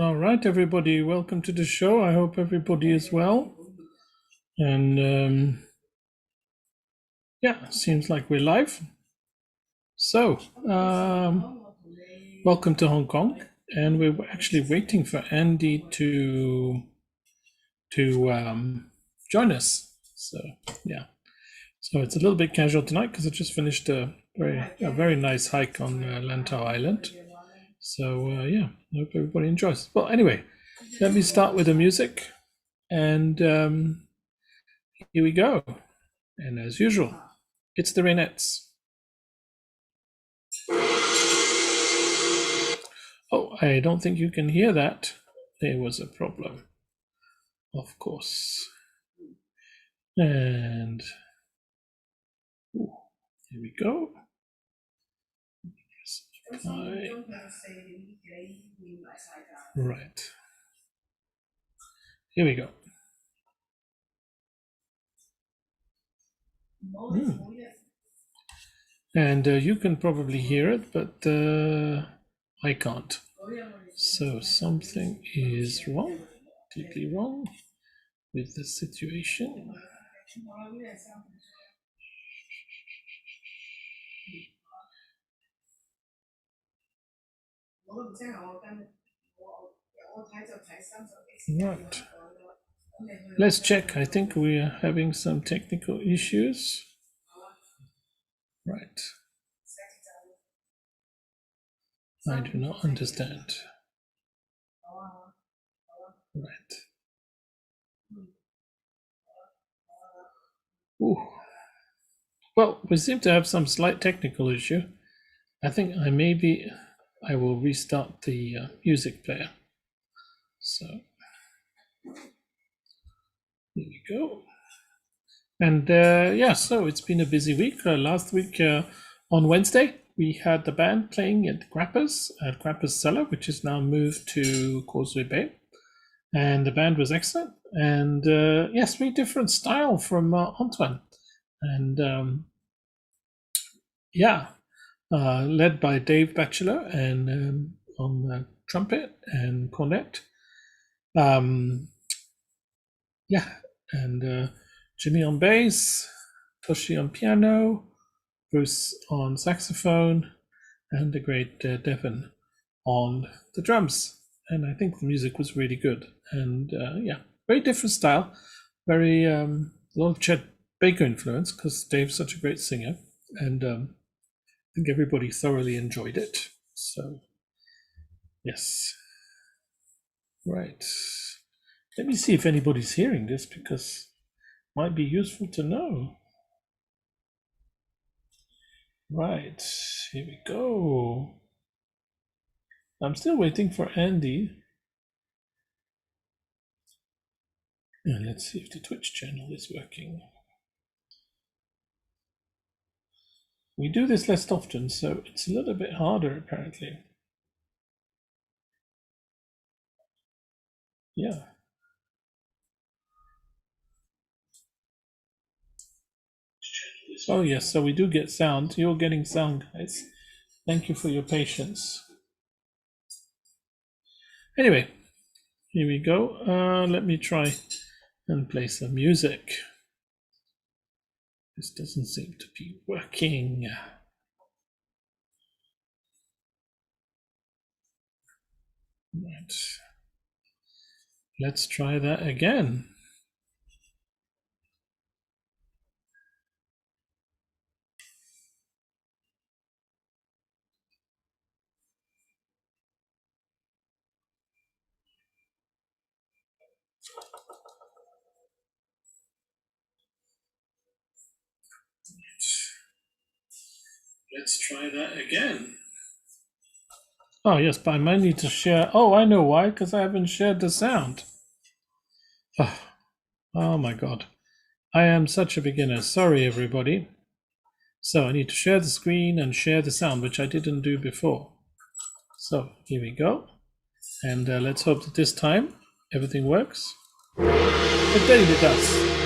All right, everybody, welcome to the show. I hope everybody is well. And yeah, seems like we're live. So, welcome to Hong Kong. And we're actually waiting for Andy to join us. So, yeah. So it's a little bit casual tonight because I just finished a very nice hike on Lantau Island. So, yeah, I hope everybody enjoys. Well, anyway, let me start with the music. And here we go. And as usual, it's the Rainettes. Oh, I don't think you can hear that. There was a problem, of course. And here we go. Right. Here we go. And you can probably hear it, but I can't. So something is wrong, deeply wrong with the situation. Right. Let's check. I think we are having some technical issues. Right. I do not understand. Right. Ooh. Well, we seem to have some slight technical issue. I think I will restart the music player. So here we go. And yeah, so it's been a busy week. Last week on Wednesday, we had the band playing at Grappa's Cellar, which is now moved to Causeway Bay. And the band was excellent. And yes, very different style from Antoine. And yeah, led by Dave Batchelor and on trumpet and cornet. Yeah, and Jimmy on bass, Toshi on piano, Bruce on saxophone, and the great Devon on the drums. And I think the music was really good. And yeah, very different style, very a lot of Chet Baker influence because Dave's such a great singer. And I think everybody thoroughly enjoyed it. So, yes. Right. Let me see if anybody's hearing this because it might be useful to know. Right. Here we go. I'm still waiting for Andy. And let's see if the Twitch channel is working. We do this less often, so it's a little bit harder apparently. Yeah. Oh yes, so we do get sound. You're getting sound, guys. Thank you for your patience. Anyway, here we go. Let me try and play some music. This doesn't seem to be working. Right. Let's try that again. Let's try that again. Oh, yes, but I might need to share. Oh, I know why, because I haven't shared the sound. Oh my God. I am such a beginner. Sorry, everybody. So I need to share the screen and share the sound, which I didn't do before. So here we go. And let's hope that this time everything works. It daily does.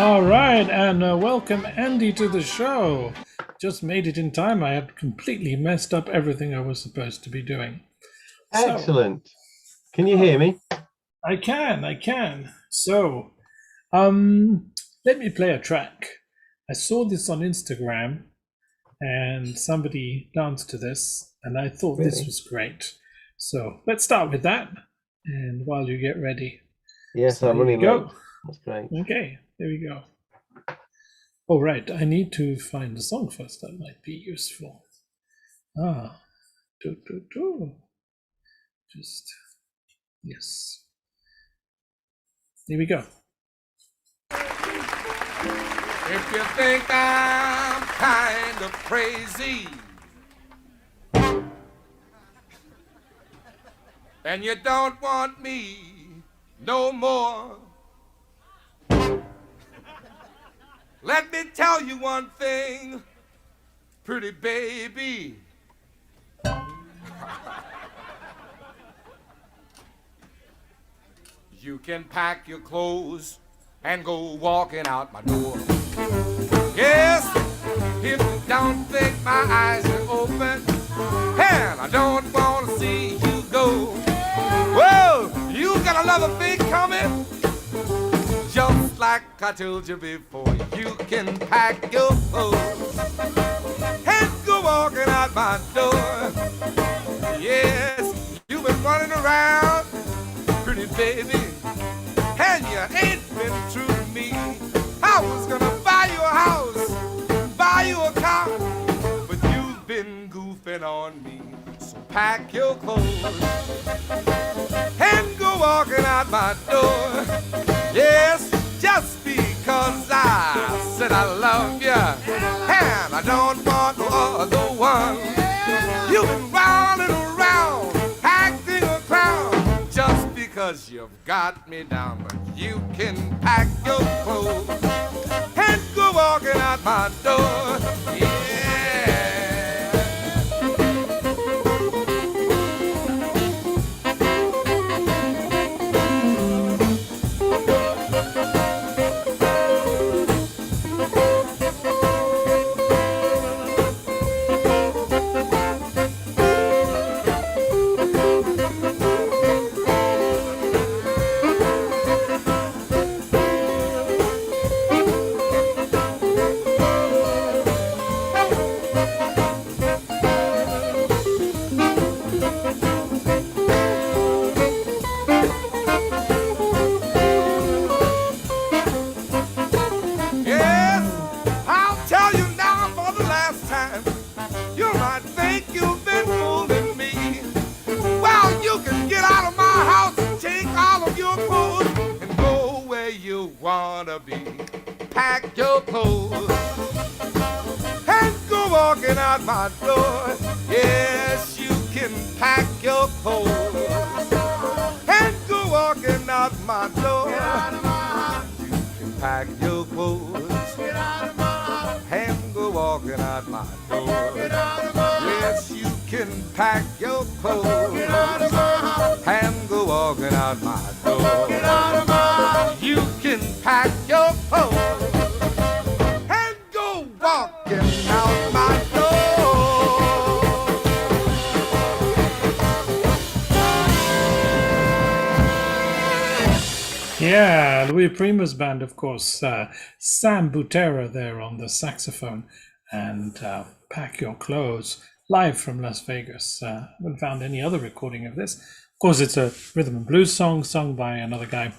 All right, and welcome Andy to the show. Just made it in time. I had completely messed up everything I was supposed to be doing. Excellent. Can you hear me? I can. So, let me play a track. I saw this on Instagram and somebody danced to this, and I thought this Really? was great. So let's start with that. And while you get ready, Yes, so I'm here we running late. go. That's great. Okay, there we go. Oh, right, I need to find the song first. That might be useful. Ah, just yes. Here we go. If you think I'm kind of crazy and you don't want me no more, let me tell you one thing, pretty baby. You can pack your clothes and go walking out my door. Yes, if you don't think my eyes are open, and I don't want to see you go. Well, you got another thing coming. Just like I told you before, you can pack your clothes and go walking out my door. Yes, you've been running around, pretty baby, and you ain't been true to me. I was gonna buy you a house, buy you a car, but you've been goofing on me. So pack your clothes and go walking out my door. Yes, just because I said I love you, and I don't want no other one. You've been running around, acting a clown, just because you've got me down. But you can pack your clothes and go walking out my door. Yeah. Yes, I'll tell you now for the last time. You might think you've been fooling me. Well, you can get out of my house and take all of your clothes and go where you wanna be. Pack your clothes and go walking out my door. Yes, you can pack your clothes and go walking out my door. Get out of my house. You can pack your clothes. Get out of my house. And go walking out my door. Get out of my house. Yes, you can pack your clothes. Get out of my house. And go walking out my door. Get out of my house. You can pack your clothes and go walking out my door. Yeah, Louis Prima's band, of course. Sam Butera there on the saxophone, and Pack Your Clothes, live from Las Vegas. Haven't found any other recording of this. Of course, it's a rhythm and blues song sung by another guy, of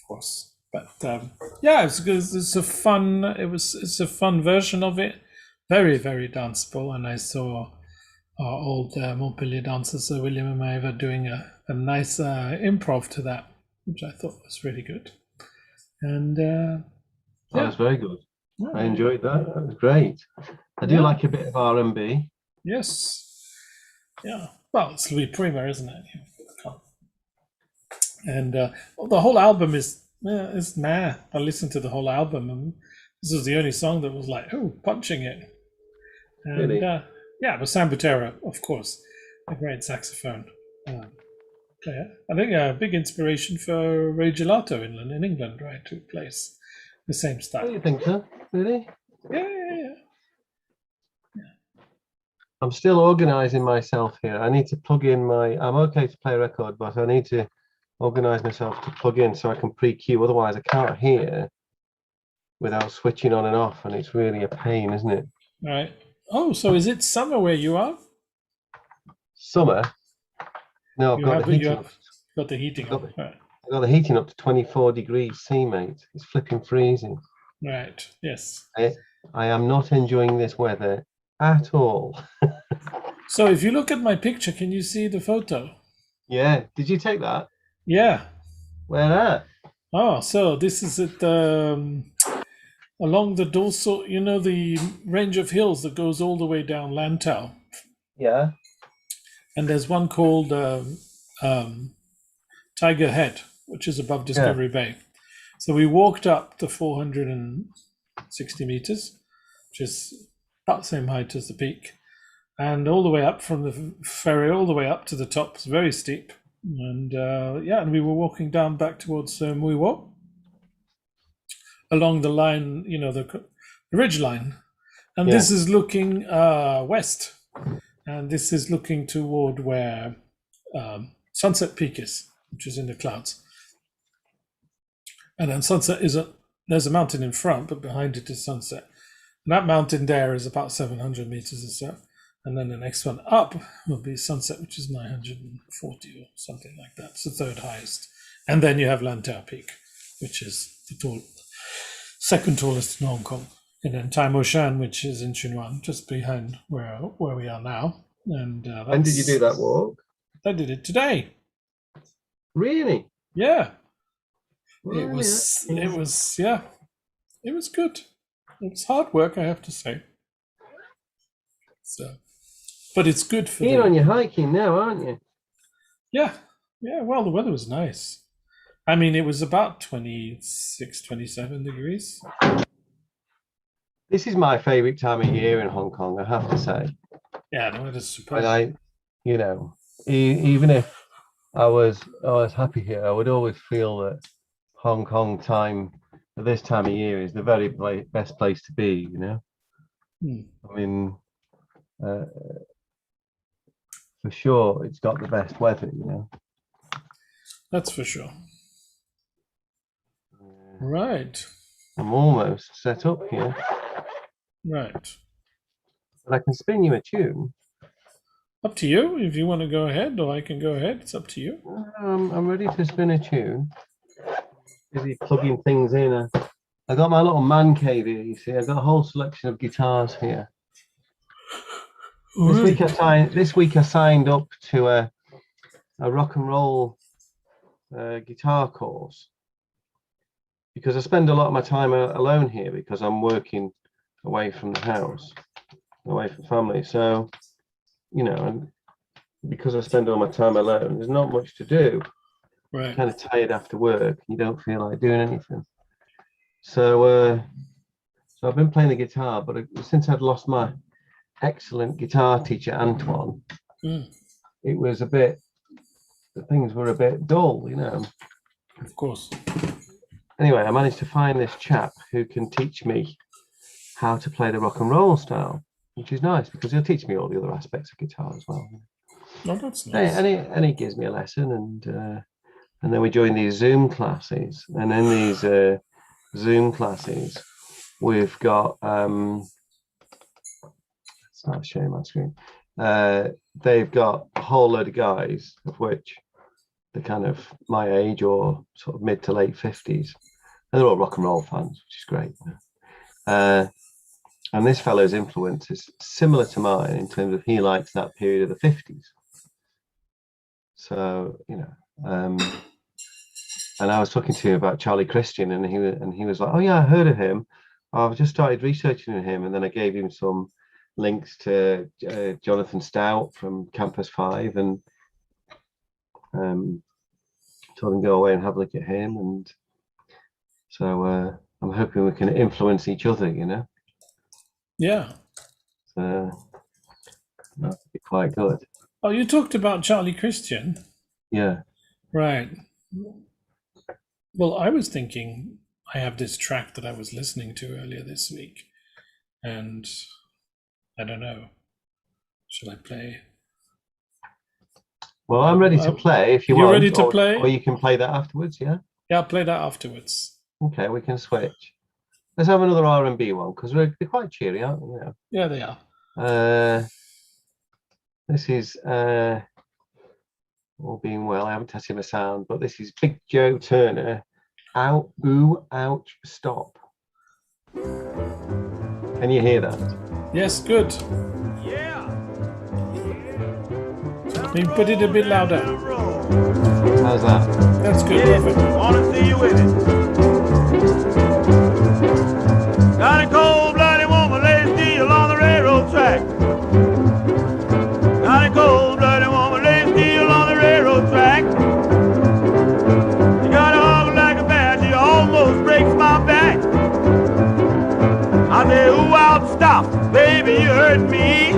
course. But yeah, it's a fun. It's a fun version of it. Very danceable, and I saw our old Montpellier dancers, William and Maeva, doing a nice improv to that, which I thought was really good. And That yeah, was very good. yeah, I enjoyed that. That was great. I do yeah, like a bit of R&B. yes, yeah. Well, it's Louis Prima, isn't it? And well, the whole album is nah. I listened to the whole album, and this was the only song that was like, oh, punching it. And Really? yeah, but Sam Butera, of course, a great saxophone player. I think a big inspiration for Ray Gelato in England, right? Who plays the same Oh, style. you think so? Really? Yeah. I'm still organizing myself here. I need to plug in I'm okay to play a record, but I need to organize myself to plug in so I can pre-cue. Otherwise, I can't hear without switching on and off, and it's really a pain, isn't it? Right. Oh, so is it summer where you are? Summer? No, I've You got have the heating you up. have got the heating Got on. the- Right. I've got the heating up to 24 degrees C, mate. It's flipping freezing. Right. Yes. I am not enjoying this weather at all. So if you look at my picture, can you see the photo? Yeah. Did you take that? Yeah. Where at? Oh, so this is at along the dorsal, the range of hills that goes all the way down Lantau. Yeah. And there's one called Tiger Head, which is above Discovery Bay. So we walked up the 460 meters, which is about the same height as the peak, and all the way up from the ferry, all the way up to the top. It's very steep. And and we were walking down back towards Muiwo along the line, the ridge line. And this is looking west. And this is looking toward where Sunset Peak is, which is in the clouds. And then Sunset there's a mountain in front, but behind it is Sunset. And that mountain there is about 700 meters or so. And then the next one up will be Sunset, which is 940 or something like that. It's the third highest. And then you have Lantau Peak, which is the second tallest in Hong Kong. And then Tai Mo Shan, which is in Chunwan, just behind where we are now. And when did you do that walk? I did it today. Really? Yeah. Really? It was good. It was hard work, I have to say. So, but it's good for You're on your hiking now, aren't you? Yeah. Well, the weather was nice. I mean, it was about 26, 27 degrees. This is my favorite time of year in Hong Kong, I have to say. Yeah, the weather's superb. And even if I was happy here, I would always feel that Hong Kong time at this time of year is the very best place to be, I mean, for sure, it's got the best weather, That's for sure. Right. I'm almost set up here. Right. But I can spin you a tune. Up to you. If you want to go ahead, or I can go ahead. It's up to you. I'm ready to spin a tune. Busy plugging things in. I got my little man cave here, you see. I've got a whole selection of guitars here. This week I signed up to a rock and roll guitar course because I spend a lot of my time alone here because I'm working away from the house, away from family. So, and because I spend all my time alone, there's not much to do. Right. Kind of tired after work. You don't feel like doing anything. So I've been playing the guitar, but since I'd lost my excellent guitar teacher, Antoine, it was things were a bit dull, Of course. Anyway, I managed to find this chap who can teach me how to play the rock and roll style, which is nice because he'll teach me all the other aspects of guitar as well. Oh, that's nice. And he gives me a lesson, and then we join these Zoom classes, and in these Zoom classes, we've got start sharing my screen. They've got a whole load of guys, of which they're kind of my age or sort of mid to late 50s, and they're all rock and roll fans, which is great. And this fellow's influence is similar to mine in terms of he likes that period of the 50s. So, and I was talking to him about Charlie Christian, and he was like, "Oh yeah, I heard of him. I've just started researching him," and then I gave him some links to Jonathan Stout from Campus 5, and told him to go away and have a look at him. And so I'm hoping we can influence each other, Yeah. So that'd be quite good. Oh, you talked about Charlie Christian. Yeah. Right. Well, I was thinking I have this track that I was listening to earlier this week, and I don't know. Shall I play? Well, I'm ready to play if you You're want. ready to play? Or you can play that afterwards, yeah? Yeah, I'll play that afterwards. Okay, we can switch. Let's have another R&B one, because they're quite cheery, aren't they? Yeah, they are. This is, all being well, I haven't tested my sound, but this is Big Joe Turner, Out, Ooh, Ouch, Stop. Can you hear that? Yes, good. Yeah. Can you put it a bit louder? How's that? That's good, Yeah, perfect. wanna see you with it. Got a cold-blooded woman lays steel on the railroad track. Got a cold-blooded woman lays steel on the railroad track. She got a hug like a bat, she almost breaks my back. I say, ooh, I'll stop, baby, you hurt me.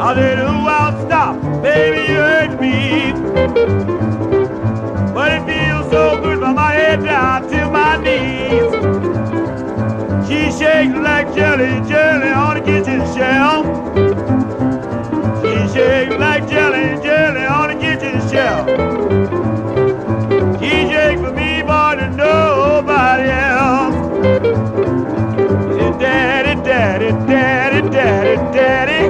I said, ooh, I'll stop, baby, you hurt me. But it feels so good from my head down to my knees. She shakes like jelly, jelly on a kitchen shelf. She shakes like jelly, jelly on a kitchen shelf. She shakes for me more than nobody else. She said, daddy, daddy, daddy, daddy, daddy.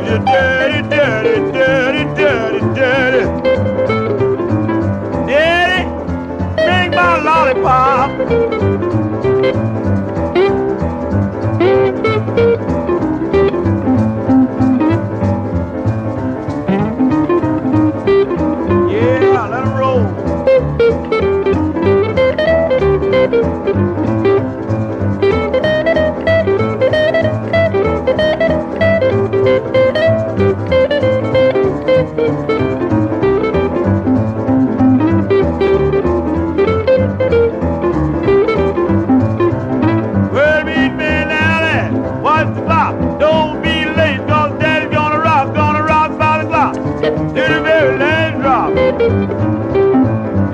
She said, daddy, daddy, daddy, daddy, daddy. Daddy, bring my lollipop. Yeah, let 'em roll. Well, meet me now, what's the clock? Don't be late, cause daddy's gonna rock by the clock. To the very last drop.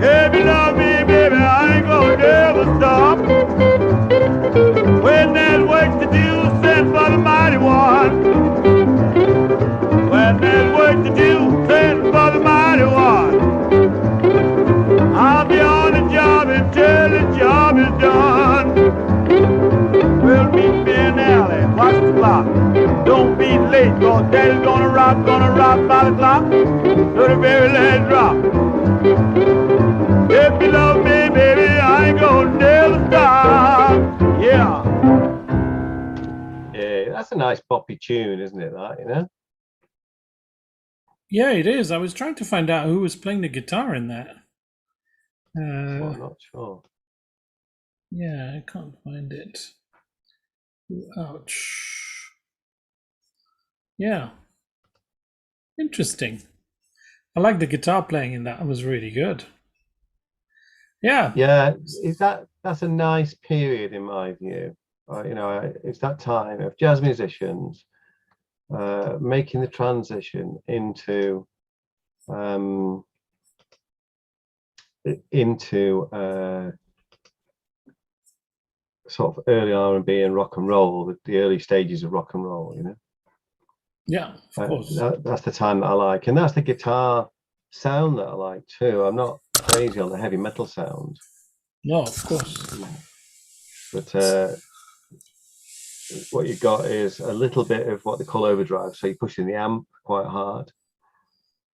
If you love me, baby, I ain't gonna never stop. When there's work to do, send for the mighty one. When there's work to do, send for the mighty one. I'll be on the job until the job is done. Well, meet me in the alley, watch the clock. Don't be late, cause daddy's gonna rock by the clock. To the very last drop. If you love me, baby, I ain't gonna never stop. Yeah. Yeah, that's a nice boppy tune, isn't it, that, you know? Yeah, it is. I was trying to find out who was playing the guitar in that. Well, I'm not sure. Yeah, I can't find it. Ooh, ouch. Yeah. Interesting. I like the guitar playing in that. It was really good. Yeah. Yeah, that's a nice period in my view. You know, it's that time of jazz musicians making the transition into sort of early R&B and rock and roll, the early stages of rock and roll, you know. Yeah, of course. That's the time that I like, and that's the guitar sound that I like too. I'm not crazy on the heavy metal sound. No, of course. But what you got is a little bit of what they call overdrive. So you're pushing the amp quite hard.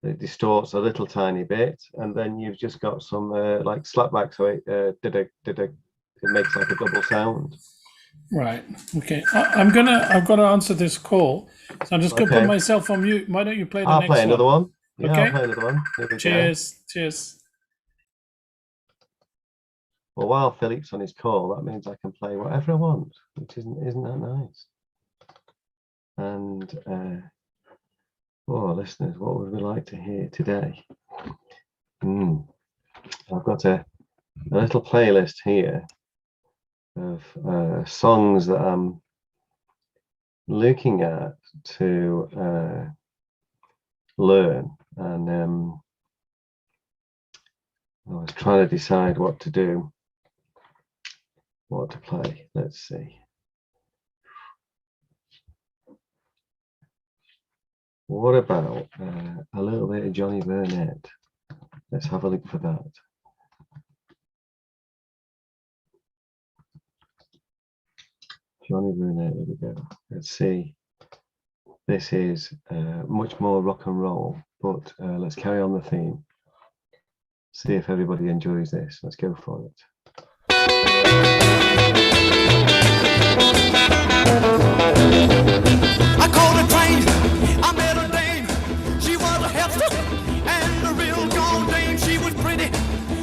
It distorts a little tiny bit, and then you've just got some like slapback. So it makes like a double sound. Right. Okay. I've got to answer this call, so I'm just going to put myself on mute. Why don't you play the I'll next play another one. Yeah, Okay. I'll play another one. Here we Cheers. go. Cheers. Well, while Philippe's on his call, that means I can play whatever I want, which isn't that nice? And oh, listeners, what would we like to hear today? I've got a little playlist here of songs that I'm looking at to learn, and I was trying to decide what to do, what to play. Let's see. What about a little bit of Johnny Burnett? Let's have a look for that. Johnny Burnett, here we go. Let's see. This is much more rock and roll, but let's carry on the theme. See if everybody enjoys this. Let's go for it. I called a train, I met a dame. She was a hipster and a real gone dame. She was pretty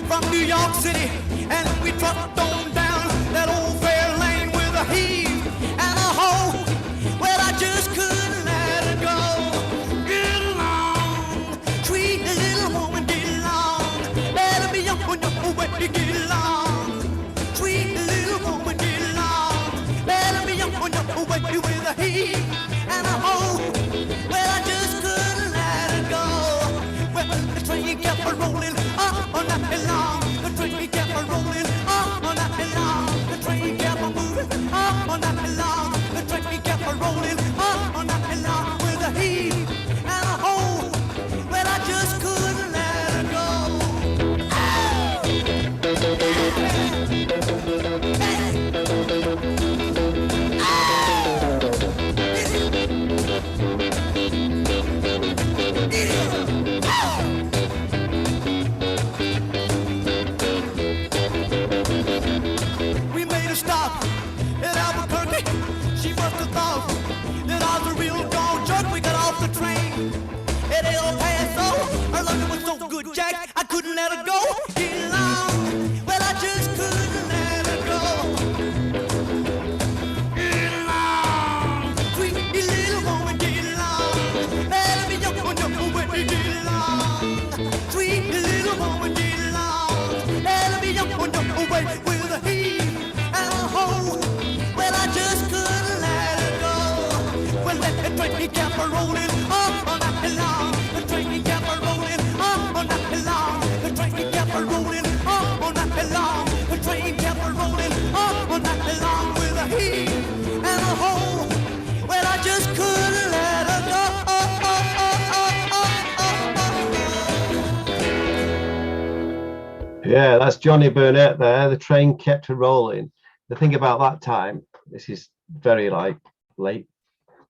from New York City, and we trucked on down that old fair lane with a heave and a hoe. Well, I just couldn't let her go. Get along, sweet little woman, get along. Better be young when you're way to get along. Sweet little woman, get along. Better be young when you're way with a heave and a hoe. Well, I just couldn't let her go. Well, the train kept a rolling all night long. The train kept a rolling all night long. The train kept a moving all night long. The train kept a rolling all night long with a heave and a hoe. Well, I just couldn't let her go. We made a stop in Albuquerque. She must have thought that I was a real gone jerk. We got off the train at El Paso. Her loving was so good, Jack, I couldn't let her go. Get along, well, I just couldn't let her go. Get along, sweet little woman, get along. Better be young when you're with me, get along. Sweet little woman, get along. Better be young when you're away with a heave and a hoe. Well, I just couldn't let her go. Well, that train kept a rolling all night long. The train kept a rolling all night long. The train kept a rolling all night long. The train kept a rolling all night long with a heave and a hoe. Well, I just couldn't let her go. Yeah, that's Johnny Burnett there. The train kept a rolling. The thing about that time, this is very like late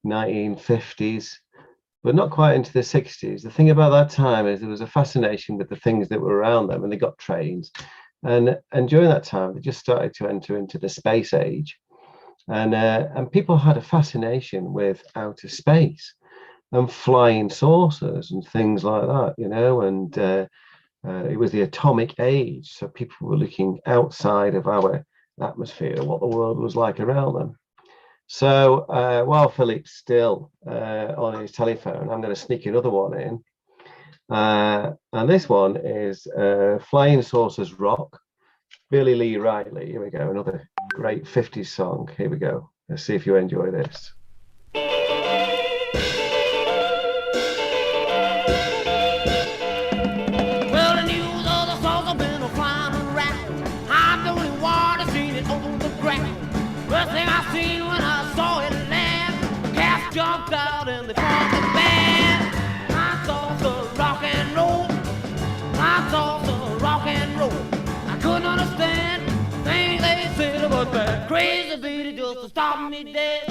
1950s, but not quite into the 60s. The thing about that time is there was a fascination with the things that were around them, and they got trains. And during that time, they just started to enter into the space age. And people had a fascination with outer space and flying saucers and things like that, you know, and it was the atomic age. So people were looking outside of our atmosphere, what the world was like around them. So while Philippe's still on his telephone, I'm going to sneak another one in. And this one is Flying Saucers Rock, Billy Lee Riley. Here we go, another great 50s song. Here we go. Let's see if you enjoy this. Well, the news of the sauce have been flying around. I'm the only one that's seen it on the ground. First thing I seen when I saw it land, the cats jumped out and they formed the band. I saw the rock and roll. I saw the rock and roll. I couldn't understand things they said about that crazy beat just to stop me dead.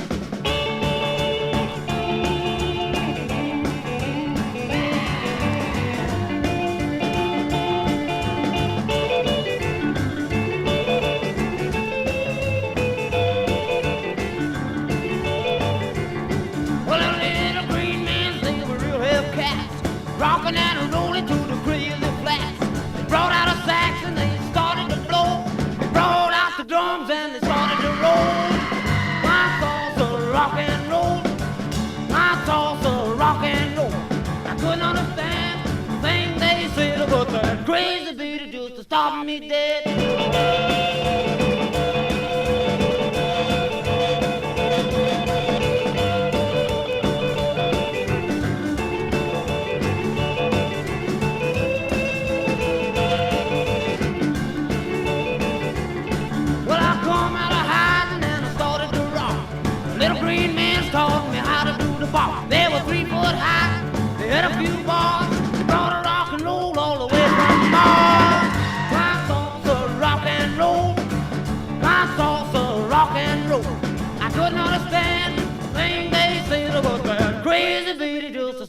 Rocking and rolling to the crazy flats. They brought out a sax and they started to blow. They brought out the drums and they started to roll. I saw the rock and roll. I saw the rock and roll. I couldn't understand the thing they said about that crazy beat just to stop me dead.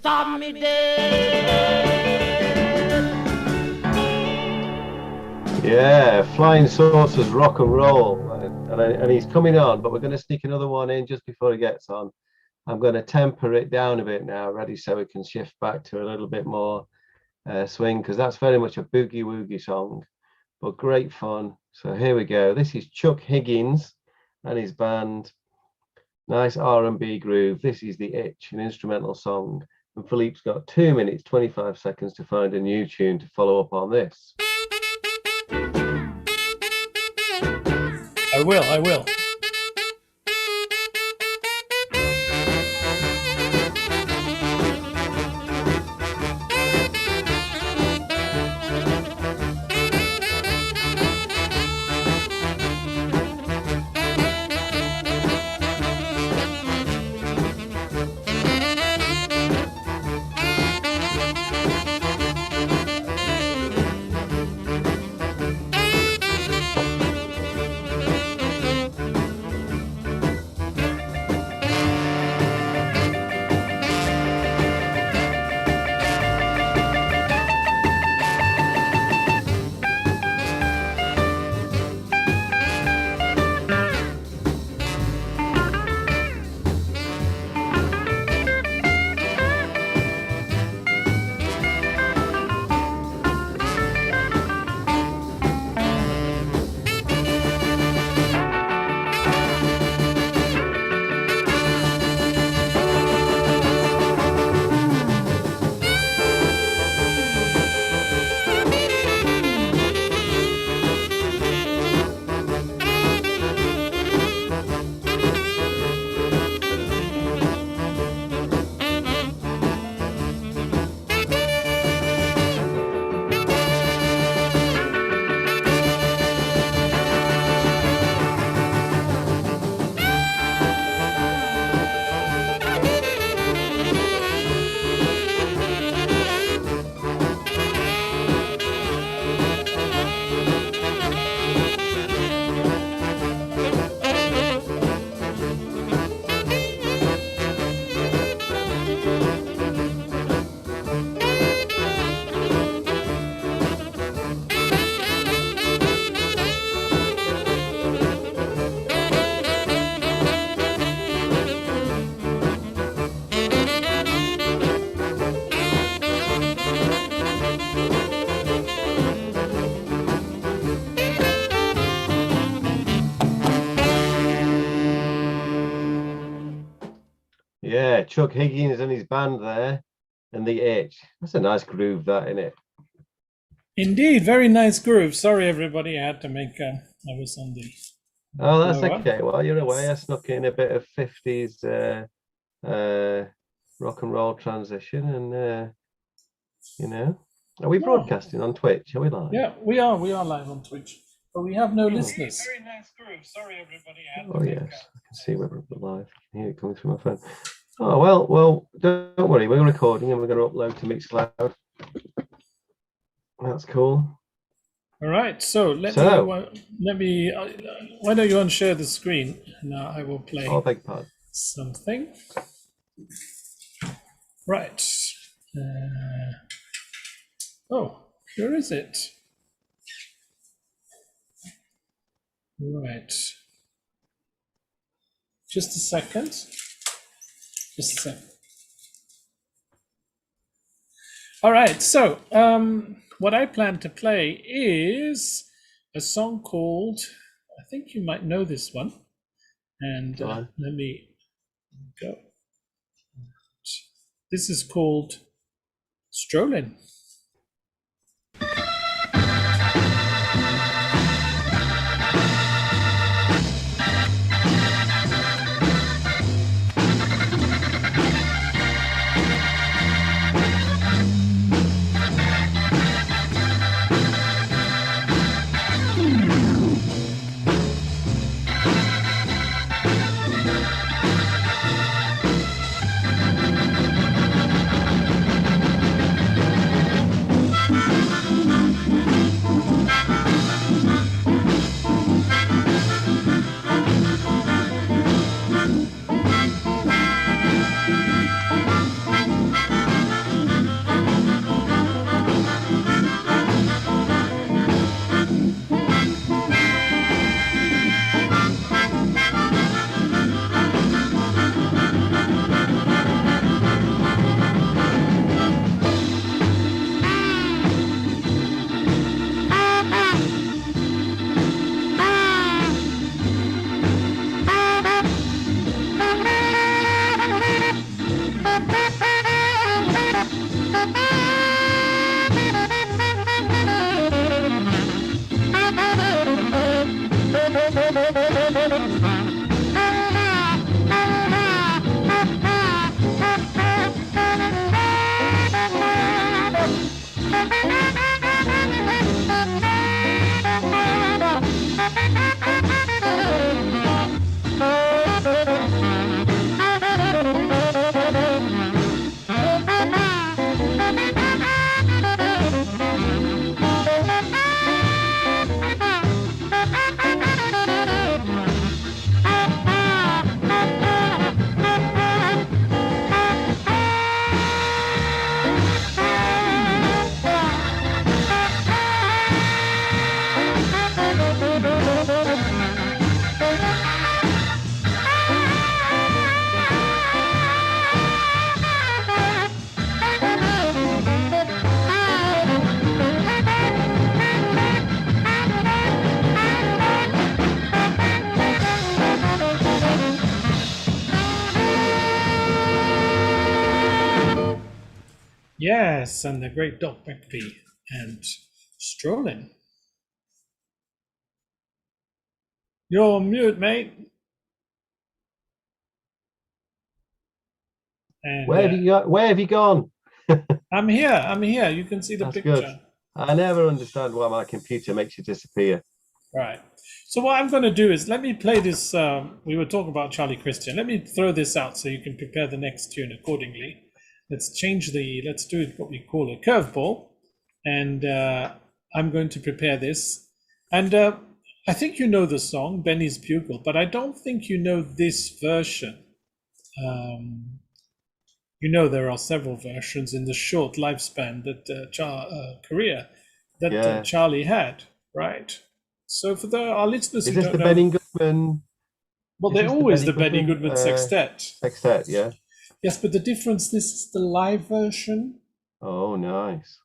stop me dead. Yeah, Flying Saucers Rock and Roll. And he's coming on, but we're going to sneak another one in just before he gets on. I'm going to temper it down a bit now, ready so we can shift back to a little bit more swing, because that's very much a boogie woogie song, but great fun. So here we go. This is Chuck Higgins and his band. Nice R&B groove. This is The Itch, an instrumental song. And Philippe's got 2 minutes, 25 seconds to find a new tune to follow up on this. I will. Yeah, Chuck Higgins and his band there, and The Itch. That's a nice groove, that, isn't it? Indeed, very nice groove. Sorry, everybody, I had to make. I was on the. Oh, that's All right. okay. While you're away, I snuck in a bit of 50s rock and roll transition, and you know, are we broadcasting on Twitch? Are we live? Yeah, we are. We are live on Twitch, but we have no listeners. Very nice groove. Sorry, everybody. I had to Oh make yes, I can see we're live. I can hear it coming through my phone. Oh well, don't worry. We're recording and we're going to upload to Mixcloud. That's cool. All right. So let me. Why don't you unshare the screen? Now I will play Oh, beg pardon. something. Right. Oh, here is it. Right. Just a second. Just a second. All right. So, what I plan to play is a song called, I think you might know this one. And let me go. This is called Strolling. Yes, and the great Doc McPhee and Strolling. You're on mute, mate. And Where have you gone? I'm here. You can see the That's picture. good. I never understand why my computer makes you disappear. Right. So what I'm going to do is let me play this. We were talking about Charlie Christian. Let me throw this out so you can prepare the next tune accordingly. Let's do it what we call a curveball. And I'm going to prepare this. And I think you know the song, Benny's Bugle, but I don't think you know this version. You know there are several versions in the short lifespan that career that Charlie had, right? So for our listeners Is who this don't the know, Benny Goodman? well, Is they're this always the Benny Goodman sextet. Sextet, yeah. Yes, but the difference, this is the live version. Oh, nice.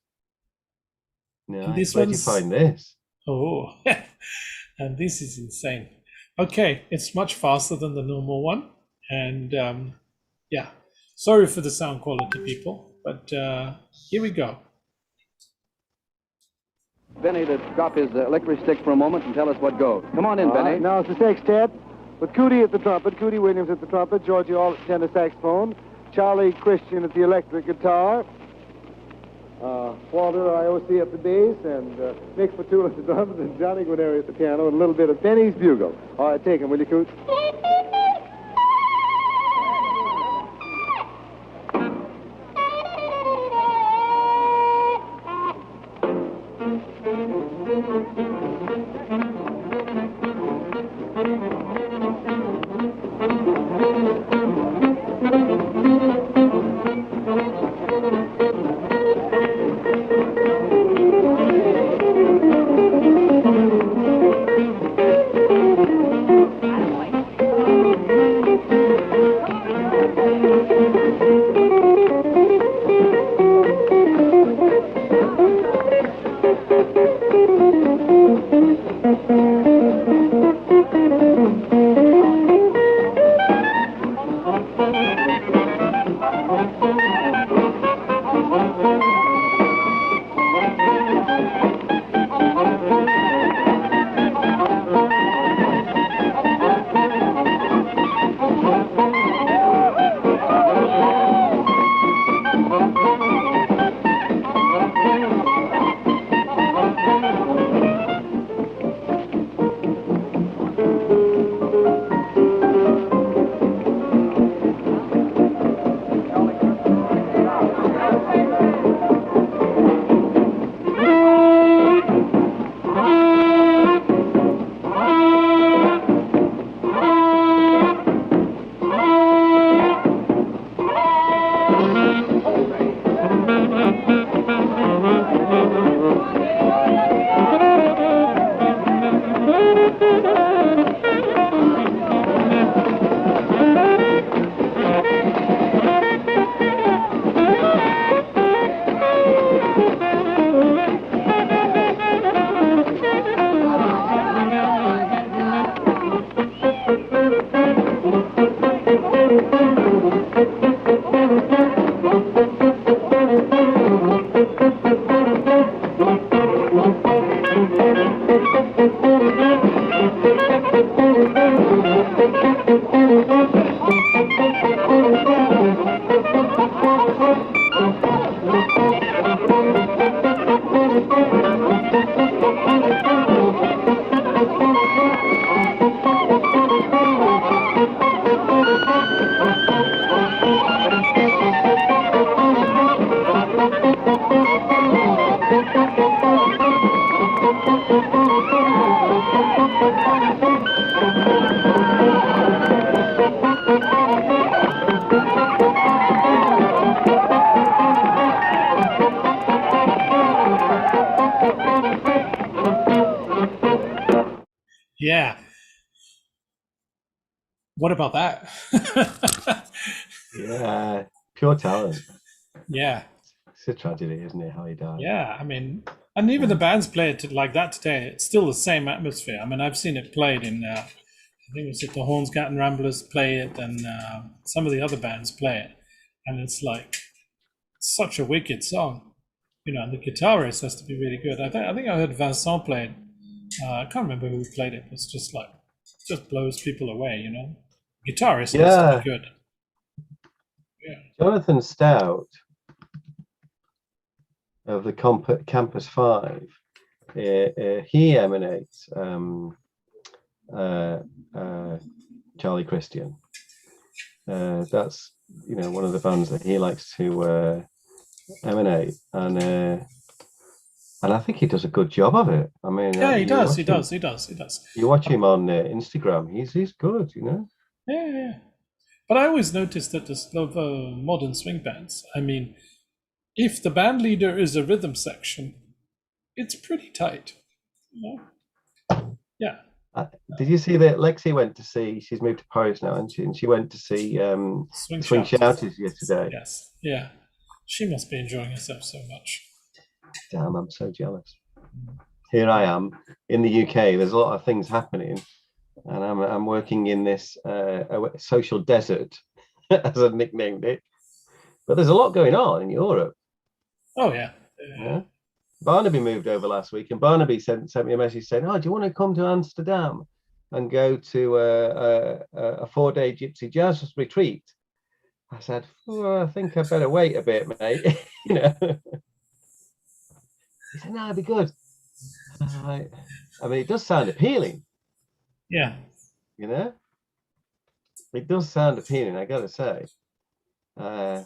Nice. This Where'd you one's- find this? Oh, and this is insane. Okay, it's much faster than the normal one. And yeah, sorry for the sound quality, people, but here we go. Benny to drop his licorice stick for a moment and tell us what goes. Come on in, Benny. Now it's the sextet with Cootie at the trumpet, Cootie Williams at the trumpet, Georgie All at the tenor saxophone, Charlie Christian at the electric guitar, Walter IOC at the bass, and Nick Fatul at the drums, and Johnny Guarneri at the piano, and a little bit of Benny's bugle. All right, take him, will you, Coot? Yeah. What about that? Yeah, pure talent. Yeah. It's a tragedy, isn't it, how he died? Yeah, I mean, and even the bands play it like that today. It's still the same atmosphere. I mean, I've seen it played in, I think it was at the Hornsgatten Ramblers play it, and some of the other bands play it. And it's like, such a wicked song, and the guitarist has to be really good. I think I heard Vincent play it. I can't remember who played it. It's just blows people away, Guitarist has to be good. Yeah. Jonathan Stout of the Campus 5, he emanates Charlie Christian. That's one of the bands that he likes to emanate, and I think he does a good job of it. I mean, yeah, he does. He does. You watch him on Instagram; he's good, Yeah. But I always noticed that of modern swing bands, I mean, if the band leader is a rhythm section, it's pretty tight. Yeah. Did you see that Lexi went to see? She's moved to Paris now, and she went to see Swing Shouters yesterday. Yes. Yeah. She must be enjoying herself so much. Damn, I'm so jealous. Here I am in the UK. There's a lot of things happening, and I'm working in this social desert, as I've nicknamed it. But there's a lot going on in Europe. Oh yeah. Barnaby moved over last week, and Barnaby sent me a message saying, "Oh, do you want to come to Amsterdam and go to a 4-day gypsy jazz retreat?" I said, "I think I better wait a bit, mate." He said, "No, it'd be good." I mean, it does sound appealing. Yeah. It does sound appealing, I gotta say. And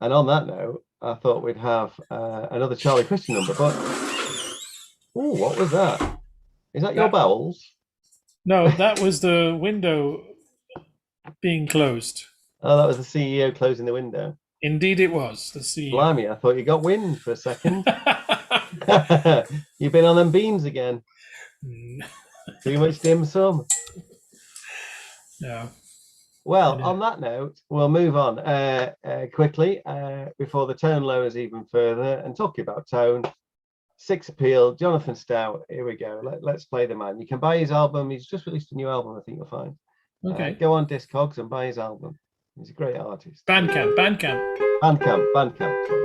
on that note, I thought we'd have another Charlie Christian number, but what was that? Is that your bowels? No, that was the window being closed. Oh, that was the CEO closing the window. Indeed, it was the CEO. Blimey, I thought you got wind for a second. You've been on them beans again. Too much dim sum. No. Well, on that note, we'll move on quickly before the tone lowers even further. And talking about tone, Six Appeal, Jonathan Stout. Here we go. Let's play the man. You can buy his album. He's just released a new album, I think you'll find. Okay. Go on Discogs and buy his album. He's a great artist. Bandcamp. Sorry.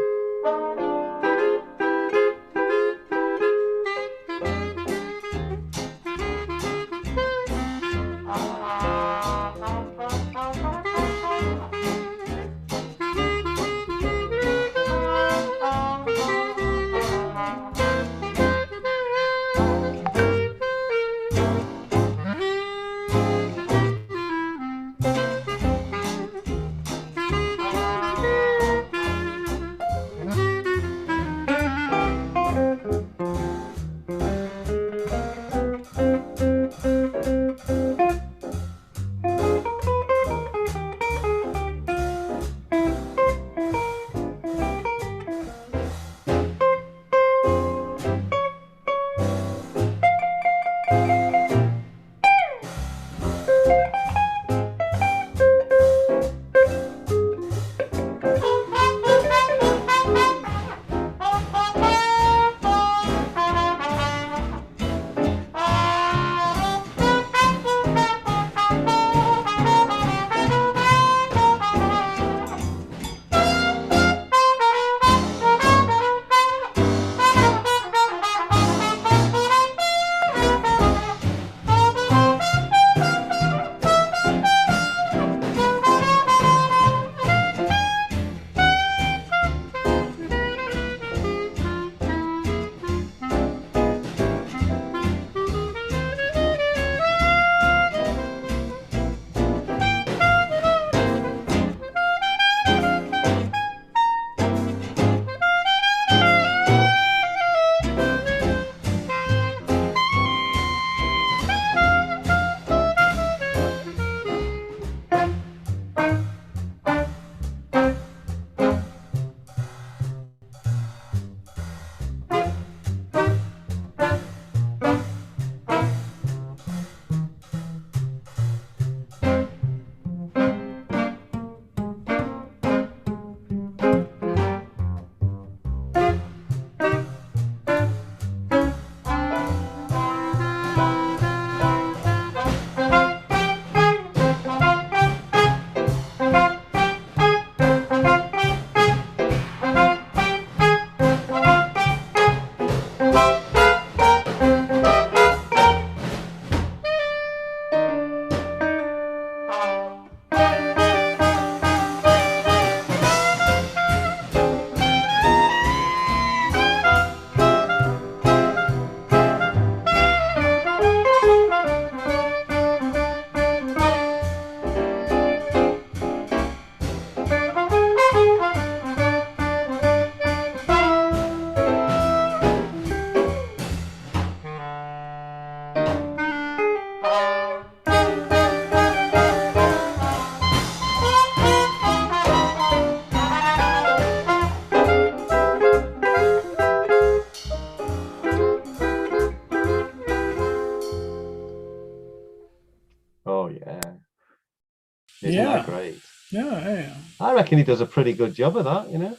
Isn't that great? Yeah. I reckon he does a pretty good job of that, you know.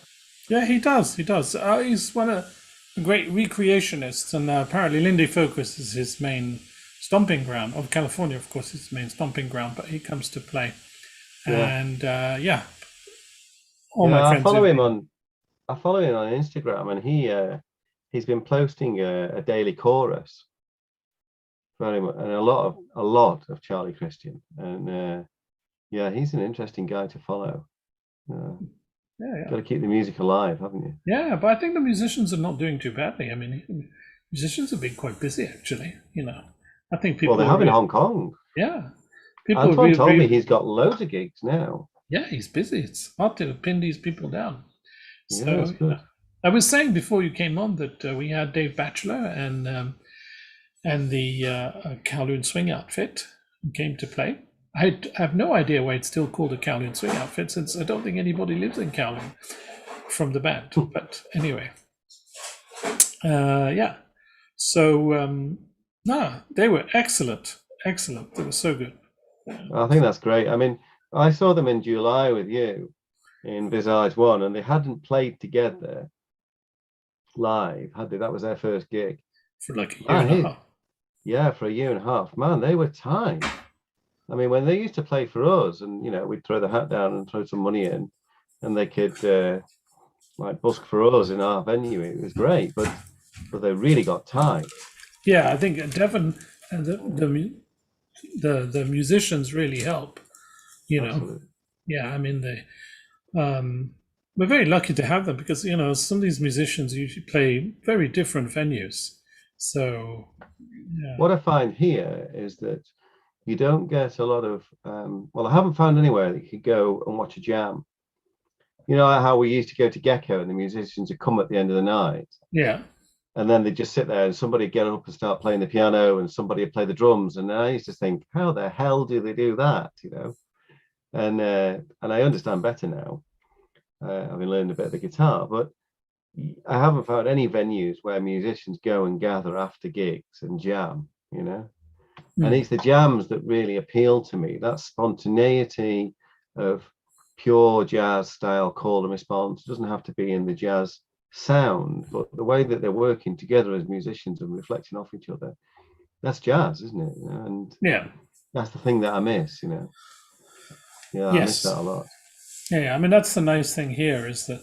Yeah, he does. He's one of the great recreationists, and apparently Lindy Focus is his main stomping ground. Of California, of course, is his main stomping ground, but he comes to play. Yeah. And all my friends. I follow him on Instagram, and he's been posting a daily chorus very much, and a lot of Charlie Christian, and yeah, he's an interesting guy to follow. Yeah. Got to keep the music alive, haven't you? Yeah, but I think the musicians are not doing too badly. I mean, musicians have been quite busy, actually. You know, I think people. Well, they have in Hong Kong. Yeah, Antoine told me he's got loads of gigs now. Yeah, he's busy. It's hard to pin these people down. So, yeah, that's good. I was saying before you came on that we had Dave Batchelor and the Kowloon Swing Outfit who came to play. I have no idea why it's still called a Kowloon Swing Outfit, since I don't think anybody lives in Kowloon from the band. But anyway, yeah. So they were excellent. They were so good. I think that's great. I mean, I saw them in July with you in Visage One, and they hadn't played together live, had they? That was their first gig for like a year and a half. Yeah, for a year and a half. Man, they were tight. I mean, when they used to play for us, and we'd throw the hat down and throw some money in, and they could like busk for us in our venue. It was great, but they really got tight. Yeah, I think Devon and the musicians really help. Absolutely. Yeah, I mean we're very lucky to have them, because some of these musicians usually play very different venues. So yeah. What I find here is that you don't get a lot of well, I haven't found anywhere that you could go and watch a jam. You know how we used to go to Gecko and the musicians would come at the end of the night. Yeah. And then they'd just sit there and somebody would get up and start playing the piano and somebody would play the drums. And I used to think, how the hell do they do that? And I understand better now. Having learned a bit of the guitar, but I haven't found any venues where musicians go and gather after gigs and jam, And it's the jams that really appeal to me. That spontaneity of pure jazz style call and response. It doesn't have to be in the jazz sound, but the way that they're working together as musicians and reflecting off each other, that's jazz, isn't it? And yeah, that's the thing that I miss, Yeah, yes. I miss that a lot. Yeah, I mean, that's the nice thing here, is that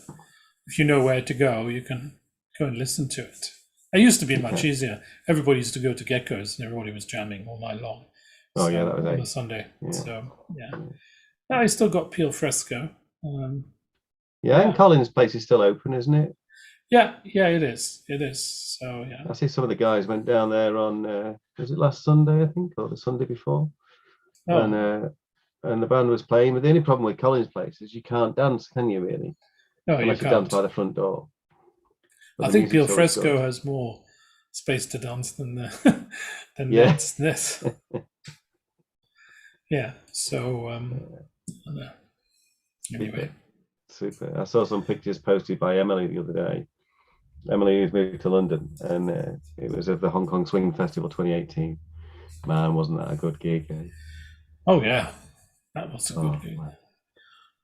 if you know where to go, you can go and listen to it. It used to be much easier. Everybody used to go to Geckos and everybody was jamming all night long. Oh, yeah, that was on a Sunday. Yeah. So, yeah. I still got Peel Fresco. Yeah, and Colin's place is still open, isn't it? Yeah, it is. It is. So, yeah. I see some of the guys went down there on, was it last Sunday, I think, or the Sunday before? Oh. And the band was playing, but the only problem with Colin's place is you can't dance, can you, really? No, unless you dance by the front door. But I think Peel Fresco has more space to dance than this. Yeah. So anyway. Super. I saw some pictures posted by Emily the other day. Emily who's moved to London, and it was of the Hong Kong Swing Festival 2018. Man, wasn't that a good gig? Oh yeah. That was a good gig.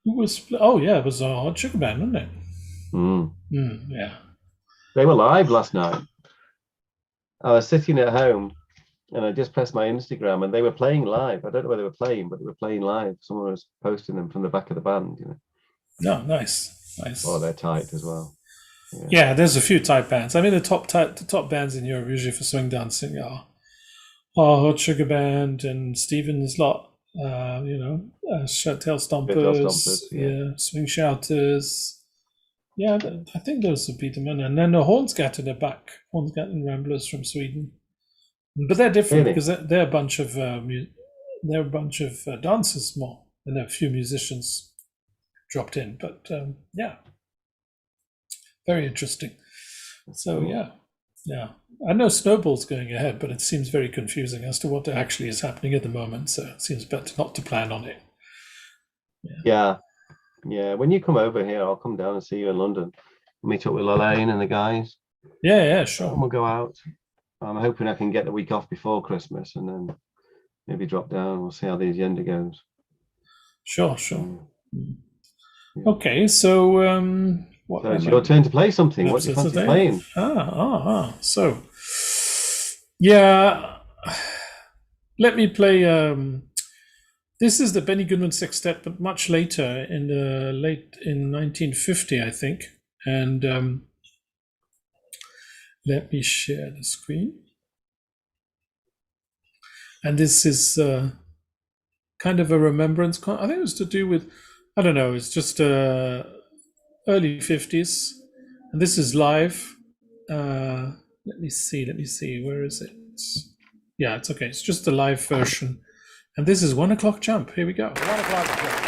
It was. Oh yeah, it was a Hot Sugar Band, wasn't it? Yeah. They were live last night. I was sitting at home, and I just pressed my Instagram, and they were playing live. I don't know where they were playing, but they were playing live. Someone was posting them from the back of the band. No, nice. Oh, they're tight as well. Yeah, there's a few tight bands. I mean, the top bands in Europe usually for swing dancing are Hot Sugar Band and Stephen's lot. Tail Stompers, Swing Shouters. Yeah, I think those would be the men. And then the Hornsgatten are back. Hornsgatten Ramblers from Sweden, but they're different because they're a bunch of dancers more, and a few musicians dropped in. But yeah, very interesting. So yeah. I know Snowball's going ahead, but it seems very confusing as to what actually is happening at the moment. So it seems better not to plan on it. Yeah. When you come over here, I'll come down and see you in London. Meet up with Lalaine and the guys. Yeah, sure. And we'll go out. I'm hoping I can get the week off before Christmas and then maybe drop down. We'll see how the agenda goes. Sure. Okay, so what? So it's your turn to play something. What do you fancy today? playing? So, yeah, let me play. This is the Benny Goodman Sextet, but much later in 1950, I think. And let me share the screen. And this is kind of a remembrance. I think it was to do with, I don't know. It's just early 50s, and this is live. Let me see. Where is it? Yeah, it's okay. It's just the live version. And this is 1 o'clock jump. Here we go. 1 o'clock jump.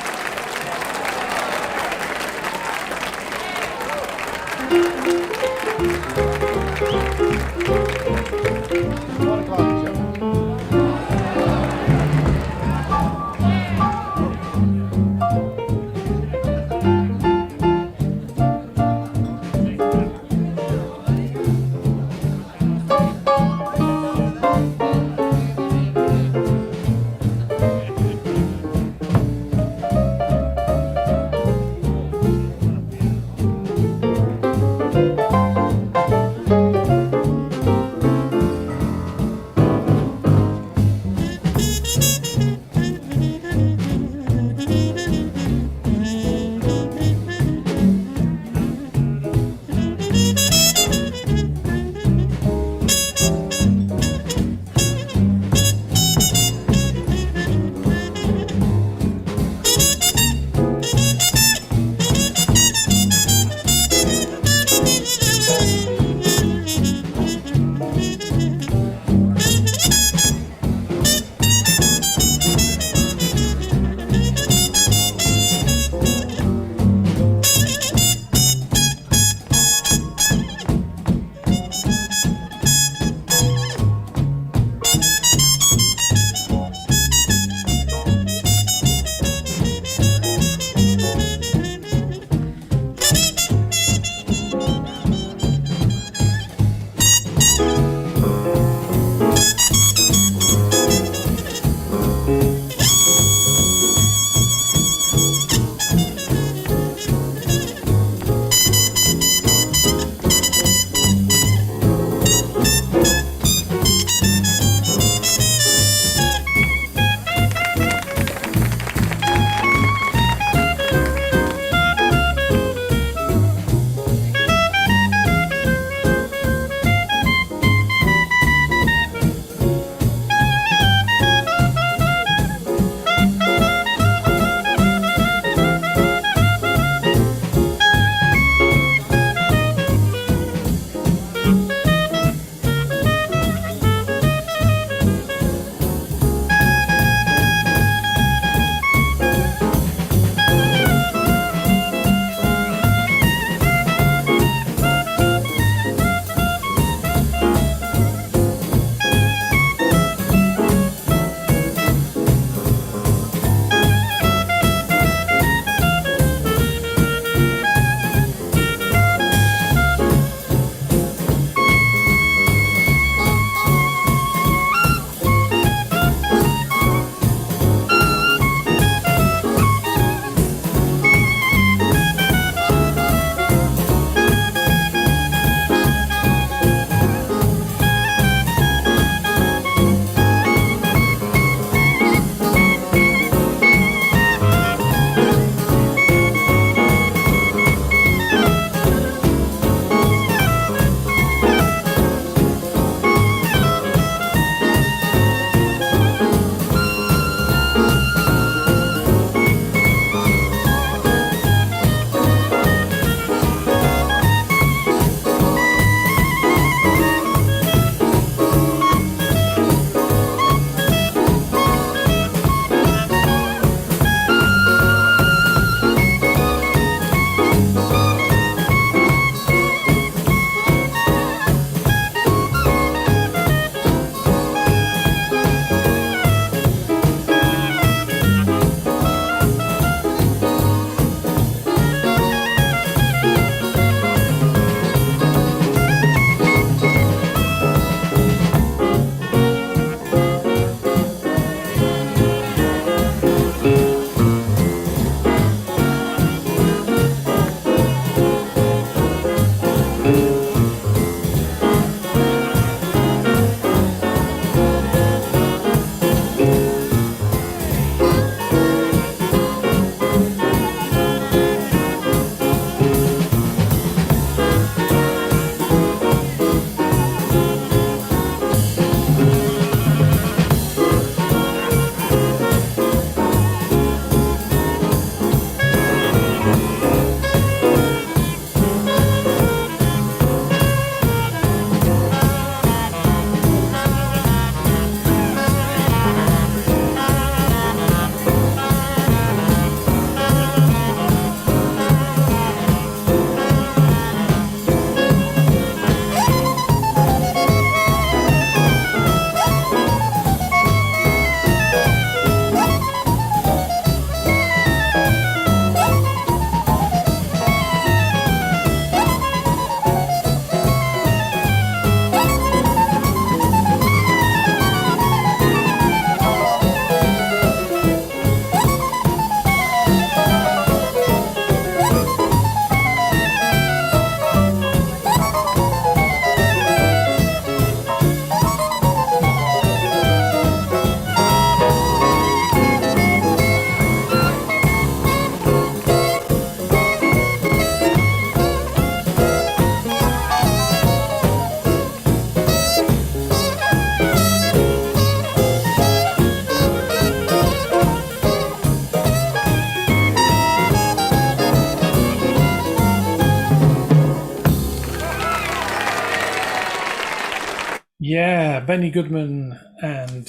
Yeah, Benny Goodman, and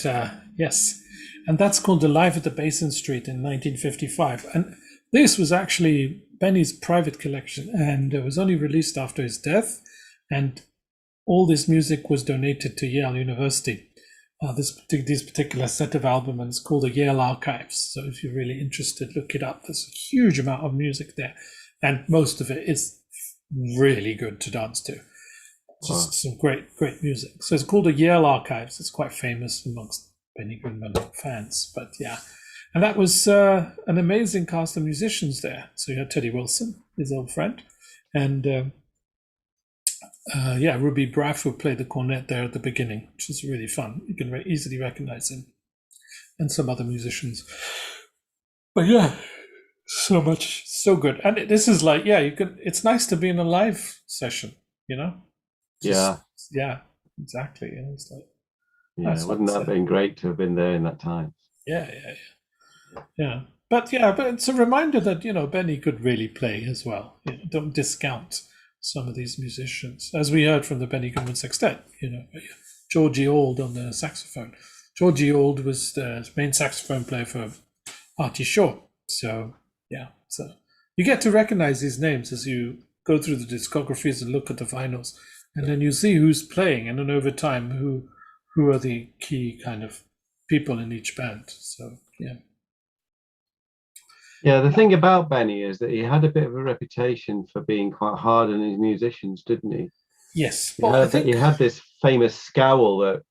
yes, and that's called Alive at the Basin Street in 1955. And this was actually Benny's private collection, and it was only released after his death. And all this music was donated to Yale University. This particular set of albums, and it's called the Yale Archives. So if you're really interested, look it up. There's a huge amount of music there, and most of it is really good to dance to. Just some great music. So it's called the Yale Archives. It's quite famous amongst Benny Goodman fans. But yeah, and that was an amazing cast of musicians there. So you had Teddy Wilson, his old friend, and Ruby Braff, who played the cornet there at the beginning, which is really fun. You can easily recognize him, and some other musicians. But yeah, so good. And this is like, yeah, you can. It's nice to be in a live session, you know. Yeah, exactly. And it's like, wouldn't that have been great to have been there in that time? Yeah. But it's a reminder that, you know, Benny could really play as well. You know, don't discount some of these musicians, as we heard from the Benny Goodman Sextet. You know, Georgie Auld on the saxophone. Georgie Auld was the main saxophone player for Artie Shaw. So so you get to recognize these names as you go through the discographies and look at the vinyls. And then you see who's playing, and then over time, who are the key kind of people in each band. So yeah. The thing about Benny is that he had a bit of a reputation for being quite hard on his musicians, didn't he? Yes. He had this famous scowl that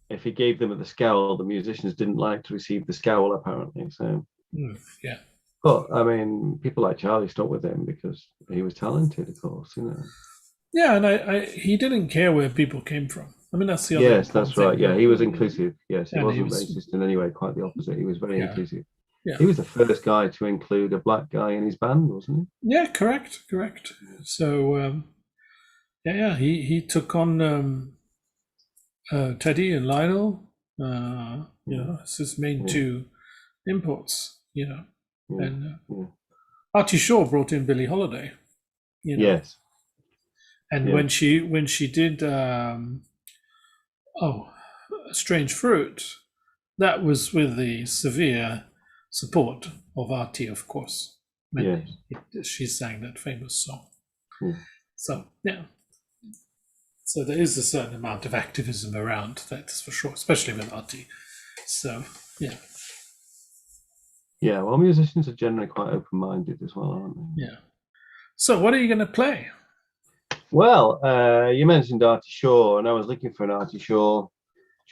if he gave them the scowl, the musicians didn't like to receive the scowl, apparently. So yeah. But I mean, people like Charlie stuck with him because he was talented, of course, you know. Yeah, and he didn't care where people came from. I mean, that's the other. Yes, that's right. Yeah, he was inclusive. Yes, he And wasn't he was- racist in any way. Quite the opposite. He was very inclusive. Yeah. He was the first guy to include a black guy in his band, wasn't Yeah, correct. So he took on Teddy and Lionel. You know, it's his main two imports. You know, he? and Artie Shaw brought in Billie Holiday. You know? Yes. And Yeah. when she did Strange Fruit, that was with the severe support of Artie, of course. When she sang that famous song. So so there is a certain amount of activism around, that's for sure, especially with Artie. So Yeah, well, musicians are generally quite open-minded as well, aren't they? yeah. So what are you going to play? Well, you mentioned Artie Shaw, and I was looking for an Artie Shaw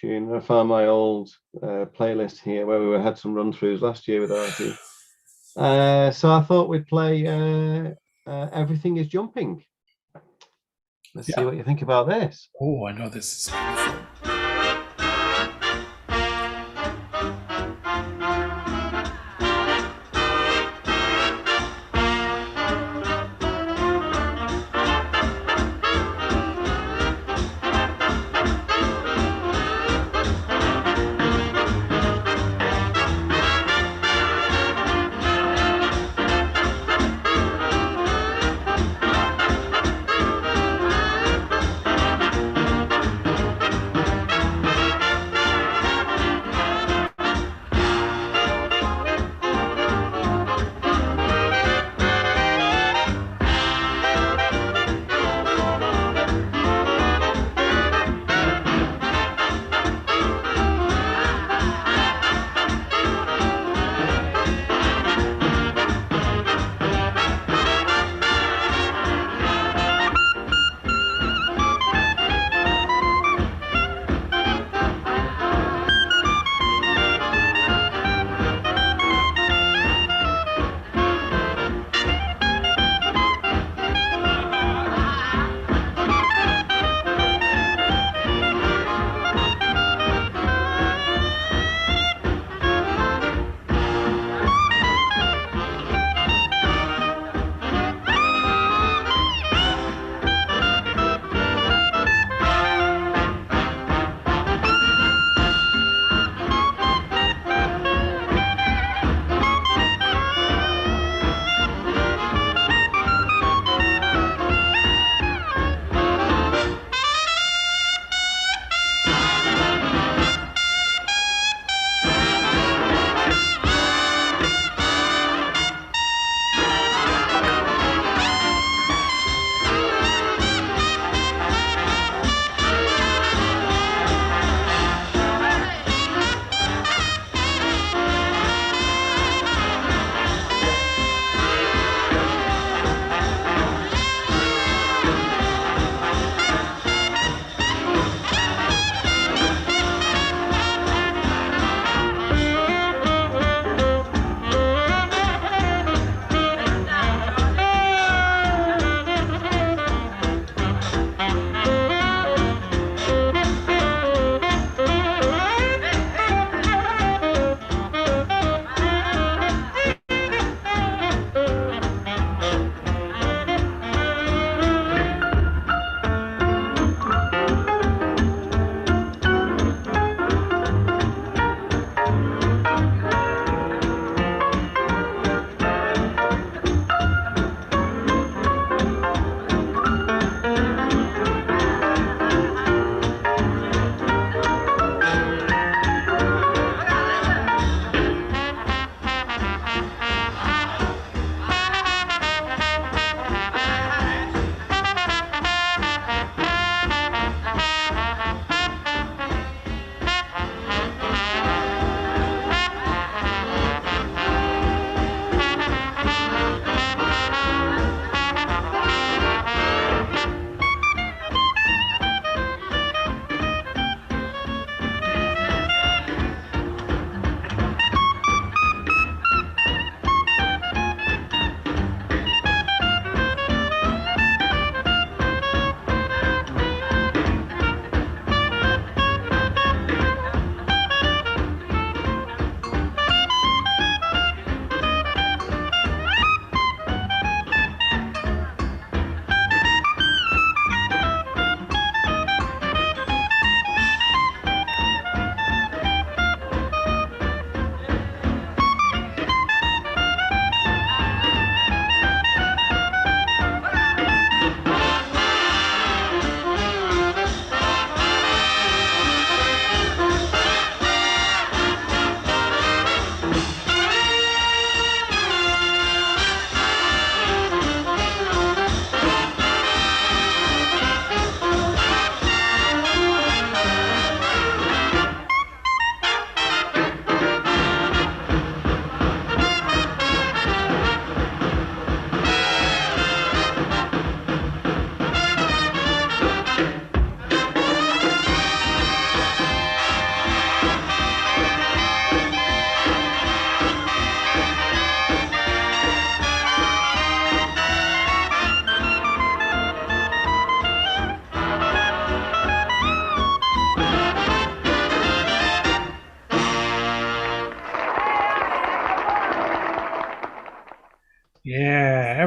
tune. I found my old playlist here where we had some run-throughs last year with Artie. So I thought we'd play Everything is Jumping. Let's see what you think about this. Oh, I know this is.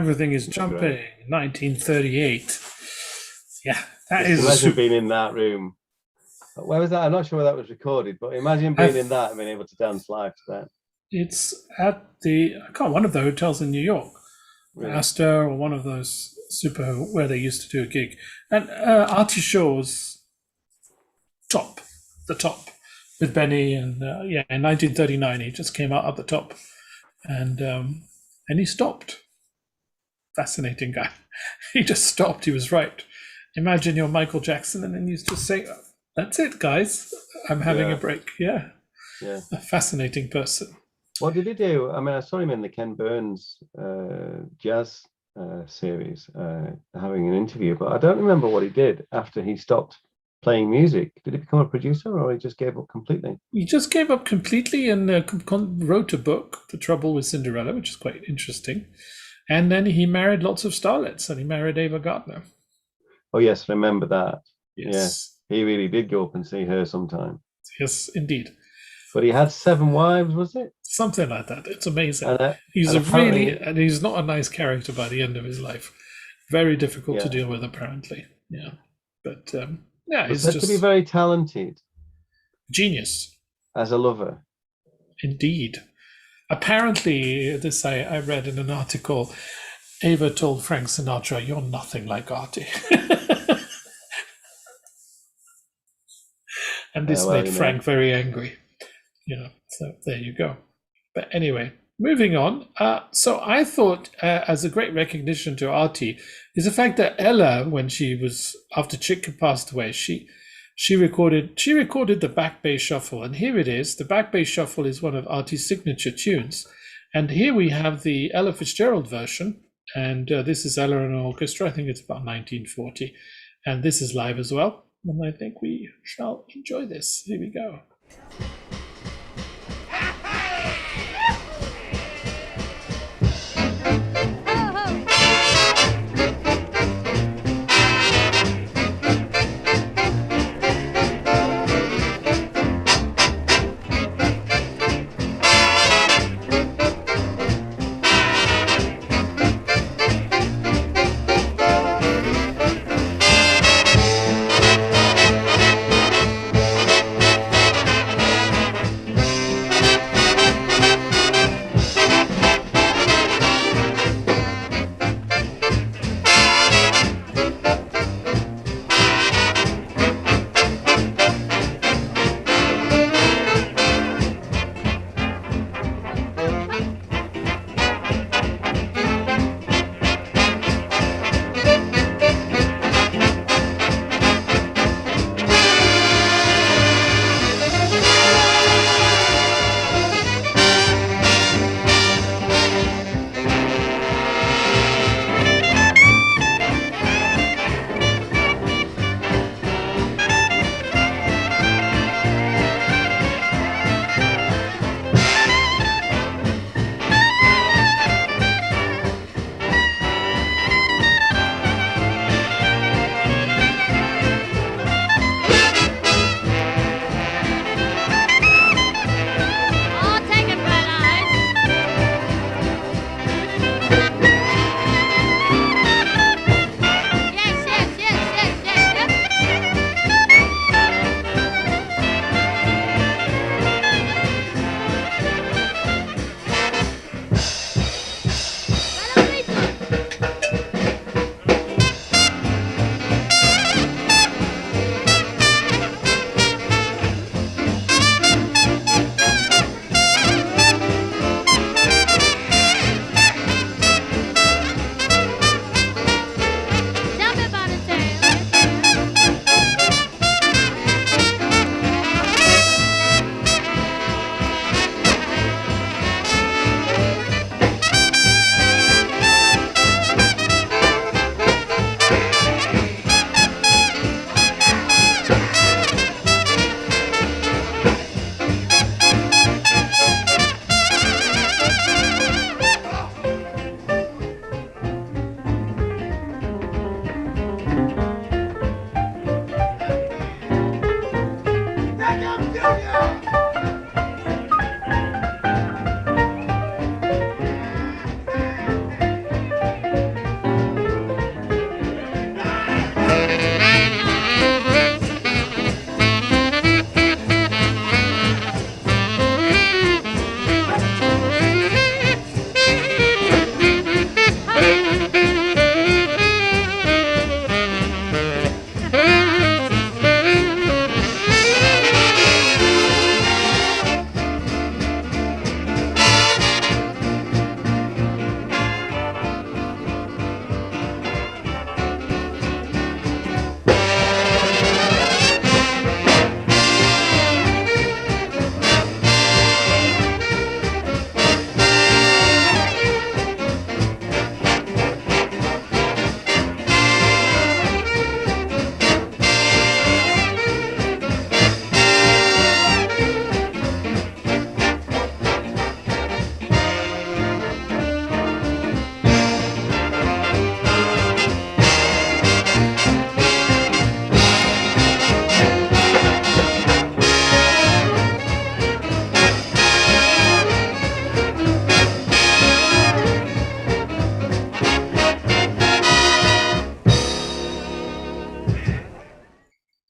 Everything is Jumping, 1938. Yeah, that is imagine being in that room. Where was that? I'm not sure where that was recorded, but imagine being in that and being able to dance live to that. It's at one of the hotels in New York, really? Astor, or one of those where they used to do a gig. And Artie Shaw's the top with Benny, and in 1939 he just came out at the top, and he stopped. Fascinating guy. He just stopped. He was right. Imagine you're Michael Jackson, and then you just say, "That's it, guys. I'm having a break." Yeah. A fascinating person. What did he do? I mean, I saw him in the Ken Burns jazz series, having an interview, but I don't remember what he did after he stopped playing music. Did he become a producer, or he just gave up completely? He just gave up completely and wrote a book, The Trouble with Cinderella, which is quite interesting. And then he married lots of starlets, and he married Ava Gardner. Oh, yes, remember that. Yes. Yeah, he really did go up and see her sometime. Yes, indeed. But he had 7 wives, was it? Something like that. It's amazing. And he's not a nice character by the end of his life. Very difficult to deal with, apparently. Yeah. But, he's said to be very talented. Genius. As a lover. Indeed. Apparently, this I read in an article, Ava told Frank Sinatra, "You're nothing like Artie." And this made Frank very angry. So there you go. But anyway, moving on. So I thought, as a great recognition to Artie, is the fact that Ella, when she was, after Chick had passed away, she recorded the Back Bay Shuffle, and here it is. The Back Bay Shuffle is one of Artie's signature tunes, and here we have the Ella Fitzgerald version, and this is Ella and Orchestra. I think it's about 1940, and this is live as well, and I think we shall enjoy this. Here we go.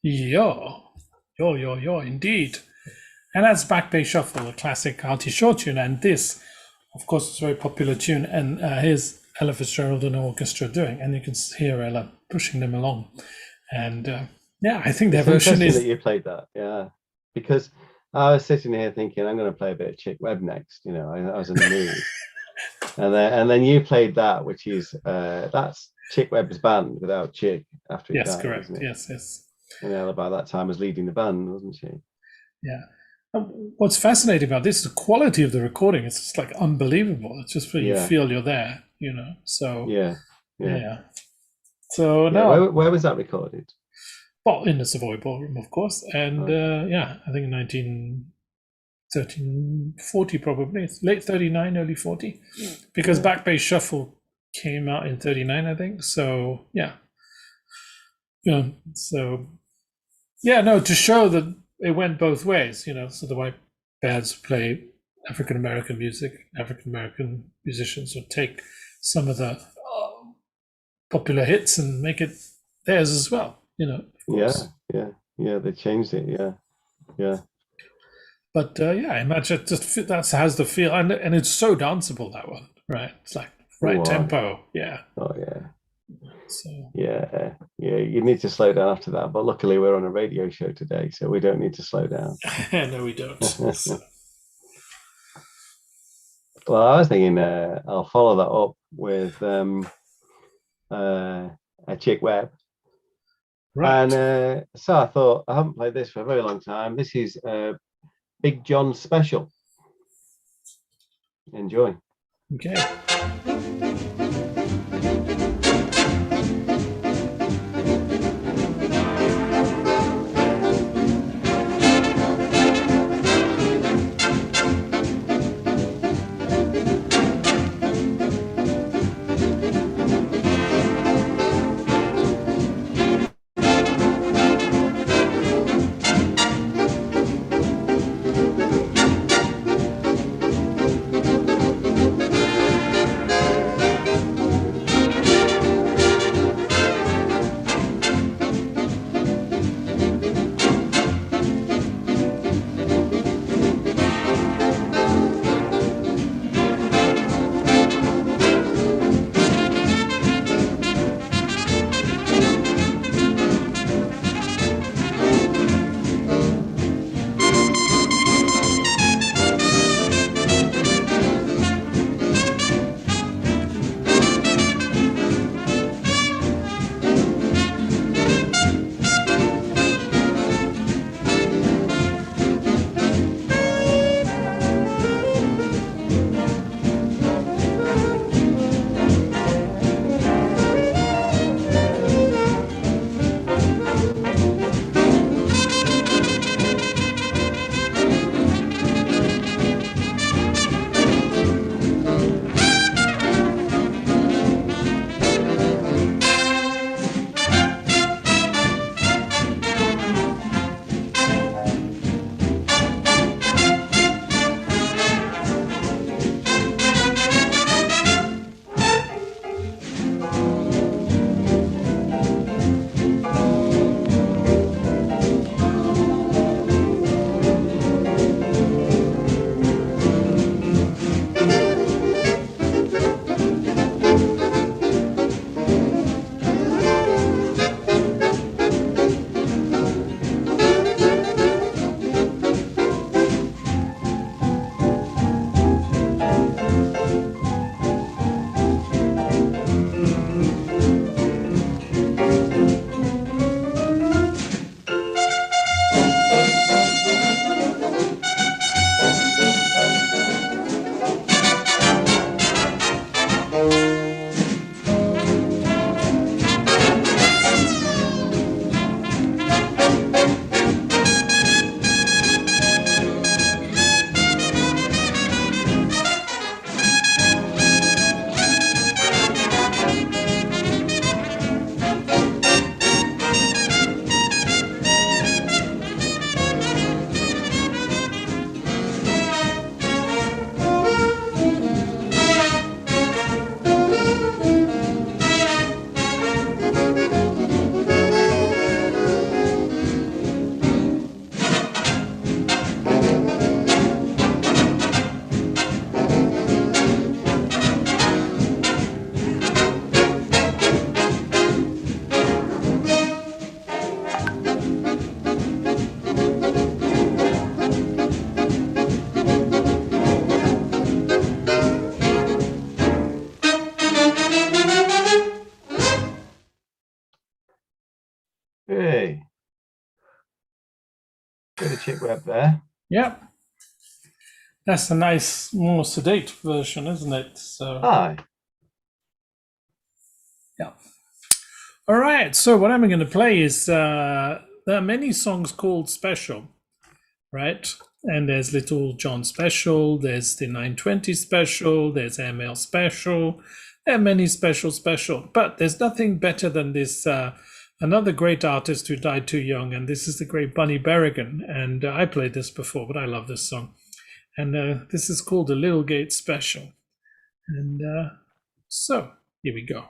Yo, indeed. And that's Back Bay Shuffle, a classic Artie Shaw tune. And this, of course, is a very popular tune. And here's Ella Fitzgerald and orchestra doing. And you can hear Ella pushing them along. And I think their version is... that you played that, yeah. Because I was sitting here thinking, I'm going to play a bit of Chick Webb next. You know, I was in the mood. and then you played that, which is, that's Chick Webb's band without Chick after he died. Yes, correct. Isn't it? Yes. And Ella by that time was leading the band, wasn't she? Yeah. What's fascinating about this is the quality of the recording. It's just like unbelievable. It's just where you feel you're there, you know. So yeah. So now, where was that recorded? Well, in the Savoy Ballroom, of course, and I think 1940 probably. It's late 39, early 40, because Back Bay Shuffle came out in 39, I think. So to show that it went both ways, you know. So the white bands play African American music. African American musicians would take some of the popular hits and make it theirs as well, you know. Yeah. They changed it. Yeah. But I imagine it just that has the feel, and it's so danceable, that one, right? It's like tempo, yeah. Oh yeah. So yeah. You need to slow down after that, but luckily we're on a radio show today, so we don't need to slow down. No, we don't. So. Well, I was thinking I'll follow that up with a Chick Webb. Right. And so I thought, I haven't played this for a very long time. This is Big John Special. Enjoy. Okay. Bit of chick web there. Yeah. That's a nice, more sedate version, isn't it? So, Aye. yeah. All right. So what I'm going to play is there are many songs called Special, right? And there's Little John Special, there's the 920 Special, there's ML Special, there are many special, but there's nothing better than this. Another great artist who died too young, and this is the great Bunny Berrigan. And I played this before, but I love this song. And this is called the Little Gate Special. And so here we go.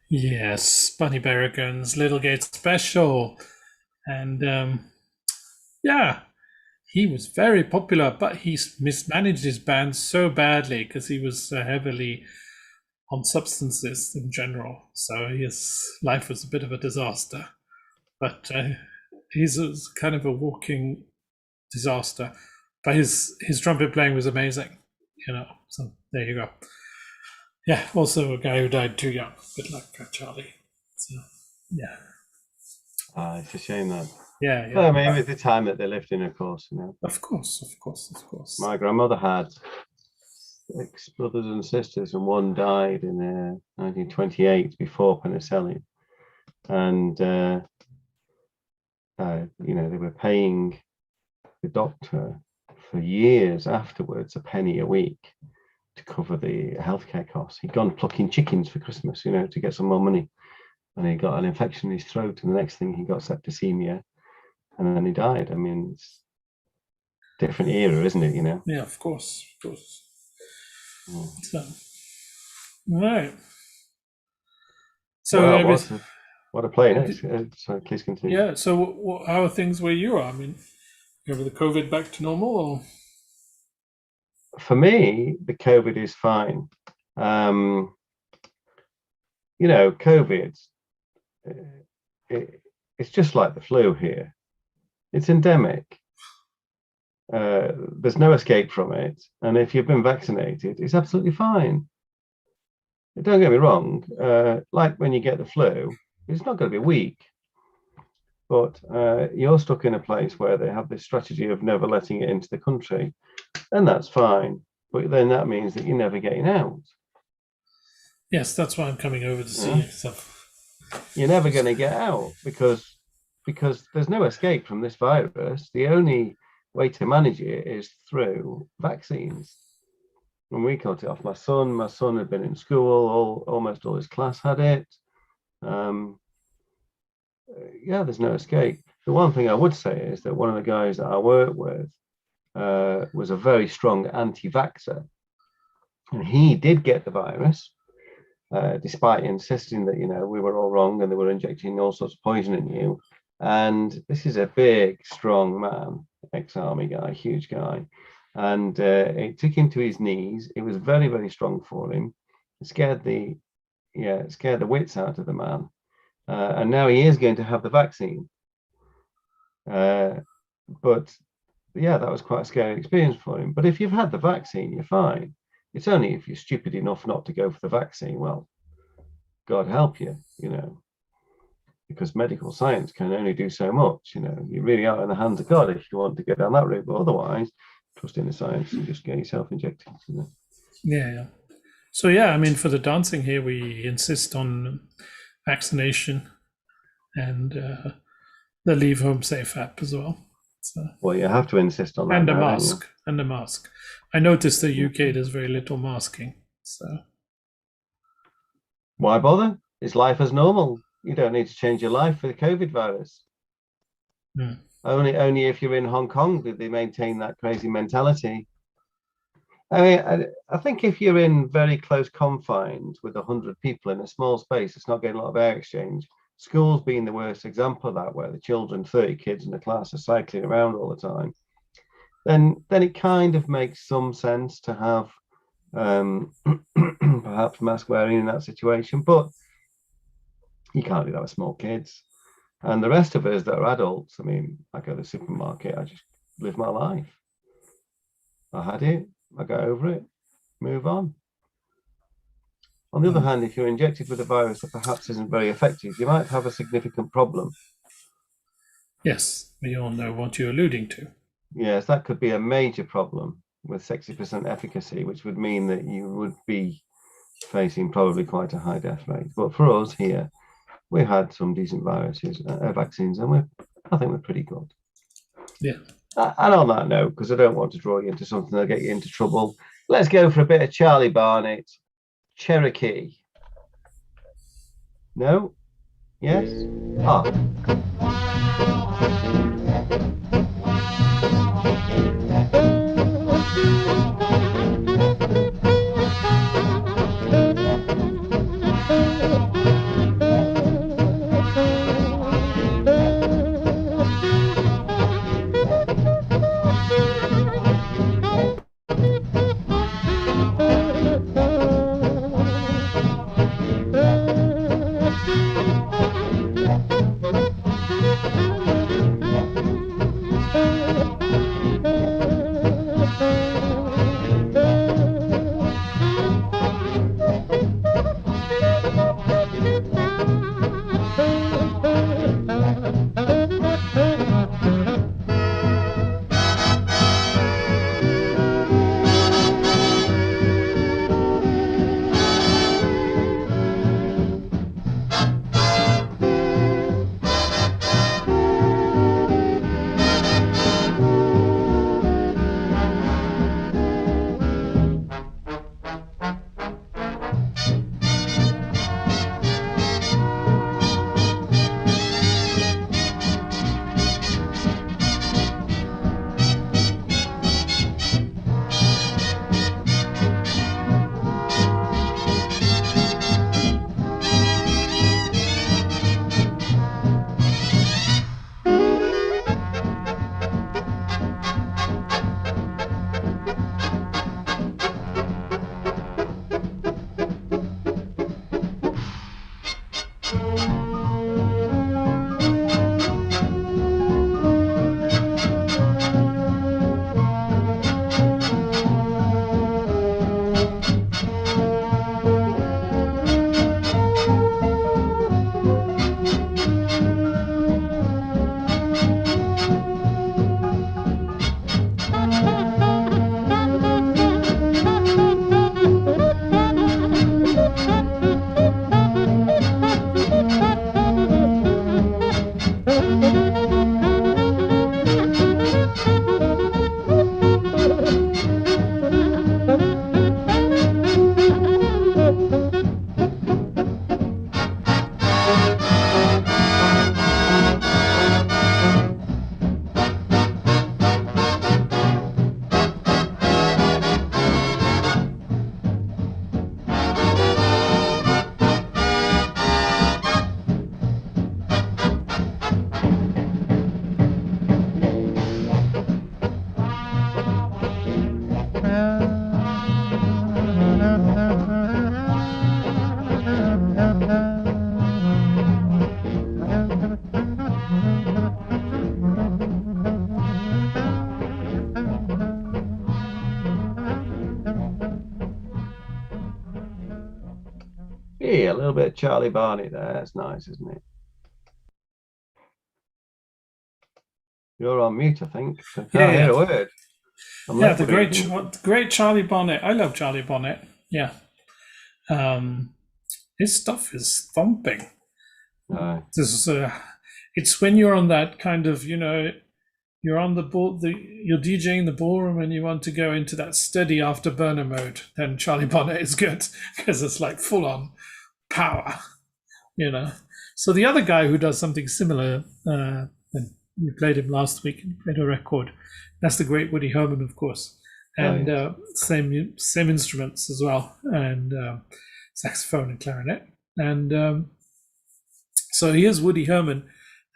Yes, Bunny Berrigan's Little Gate Special. And yeah, he was very popular, but he mismanaged his band so badly because he was heavily on substances in general. So his life was a bit of a disaster. But he's kind of a walking disaster. But his trumpet playing was amazing, you know. So there you go. Yeah, also a guy who died too young, a bit like Charlie. So yeah. It's a shame that. Yeah, yeah. Well, I mean, with the time that they lived in, of course, you know. Of course. My grandmother had 6 brothers and sisters, and one died in 1928 before penicillin. And you know, they were paying the doctor for years afterwards a penny a week to cover the healthcare costs. He'd gone plucking chickens for Christmas, you know, to get some more money, and he got an infection in his throat, and the next thing he got septicemia, and then he died. I mean, it's a different era, isn't it? You know. Yeah, of course. So, right. So well, what a play next. So please continue. Yeah. So how are things where you are? I mean, Over the COVID back to normal, or? For me, the COVID is fine. COVID, it's just like the flu here. It's endemic. There's no escape from it. And if you've been vaccinated, it's absolutely fine. Don't get me wrong. Like when you get the flu, it's not going to be weak. But you're stuck in a place where they have this strategy of never letting it into the country. And that's fine. But then that means that you're never getting out. Yes, that's why I'm coming over to see you. So. You're never going to get out because there's no escape from this virus. The only way to manage it is through vaccines. When we cut it off, my son had been in school, almost all his class had it. There's no escape. The one thing I would say is that one of the guys that I work with was a very strong anti-vaxxer, and he did get the virus, despite insisting that we were all wrong and they were injecting all sorts of poison in you. And this is a big, strong man, ex-army guy, huge guy, and it took him to his knees. It was very, very strong for him. It scared the wits out of the man. And now he is going to have the vaccine. But that was quite a scary experience for him. But if you've had the vaccine, you're fine. It's only if you're stupid enough not to go for the vaccine, well, God help you, because medical science can only do so much. You really are in the hands of God if you want to go down that route. But otherwise, trust in the science and just get yourself injected. Yeah. So, for the dancing here, we insist on vaccination and the Leave Home Safe app as well. So, well, you have to insist on that. And a mask. I noticed the UK there's very little masking. So why bother? It's life as normal. You don't need to change your life for the COVID virus. Only if you're in Hong Kong do they maintain that crazy mentality. I think if you're in very close confines with 100 people in a small space, it's not getting a lot of air exchange. Schools being the worst example of that, where the children, 30 kids in the class, are cycling around all the time. Then it kind of makes some sense to have perhaps mask wearing in that situation, but you can't do that with small kids. And the rest of us that are adults, I go to the supermarket, I just live my life. I had it, I go over it, move on. On the other hand, if you're injected with a virus that perhaps isn't very effective, you might have a significant problem. Yes, we all know what you're alluding to. Yes, that could be a major problem with 60% efficacy, which would mean that you would be facing probably quite a high death rate. But for us here, we had some decent vaccines, and I think we're pretty good. Yeah. And on that note, because I don't want to draw you into something that'll get you into trouble, let's go for a bit of Charlie Barnett, Cherokee. No? Yes? Yeah, a little bit of Charlie Barney there. That's nice, isn't it? You're on mute, I think. I can't Yeah, hear yeah. a word. I'm Yeah, left the reading. great Charlie Bonnet. I love Charlie Bonnet. Yeah. His stuff is thumping. Aye. This is it's when you're on that kind of, you're on the ball, you're DJing the ballroom and you want to go into that steady afterburner mode, then Charlie Bonnet is good because it's like full on power, So the other guy who does something similar, and we played him last week and played a record, that's the great Woody Herman, of course, and same instruments as well, and saxophone and clarinet, and so here's Woody Herman,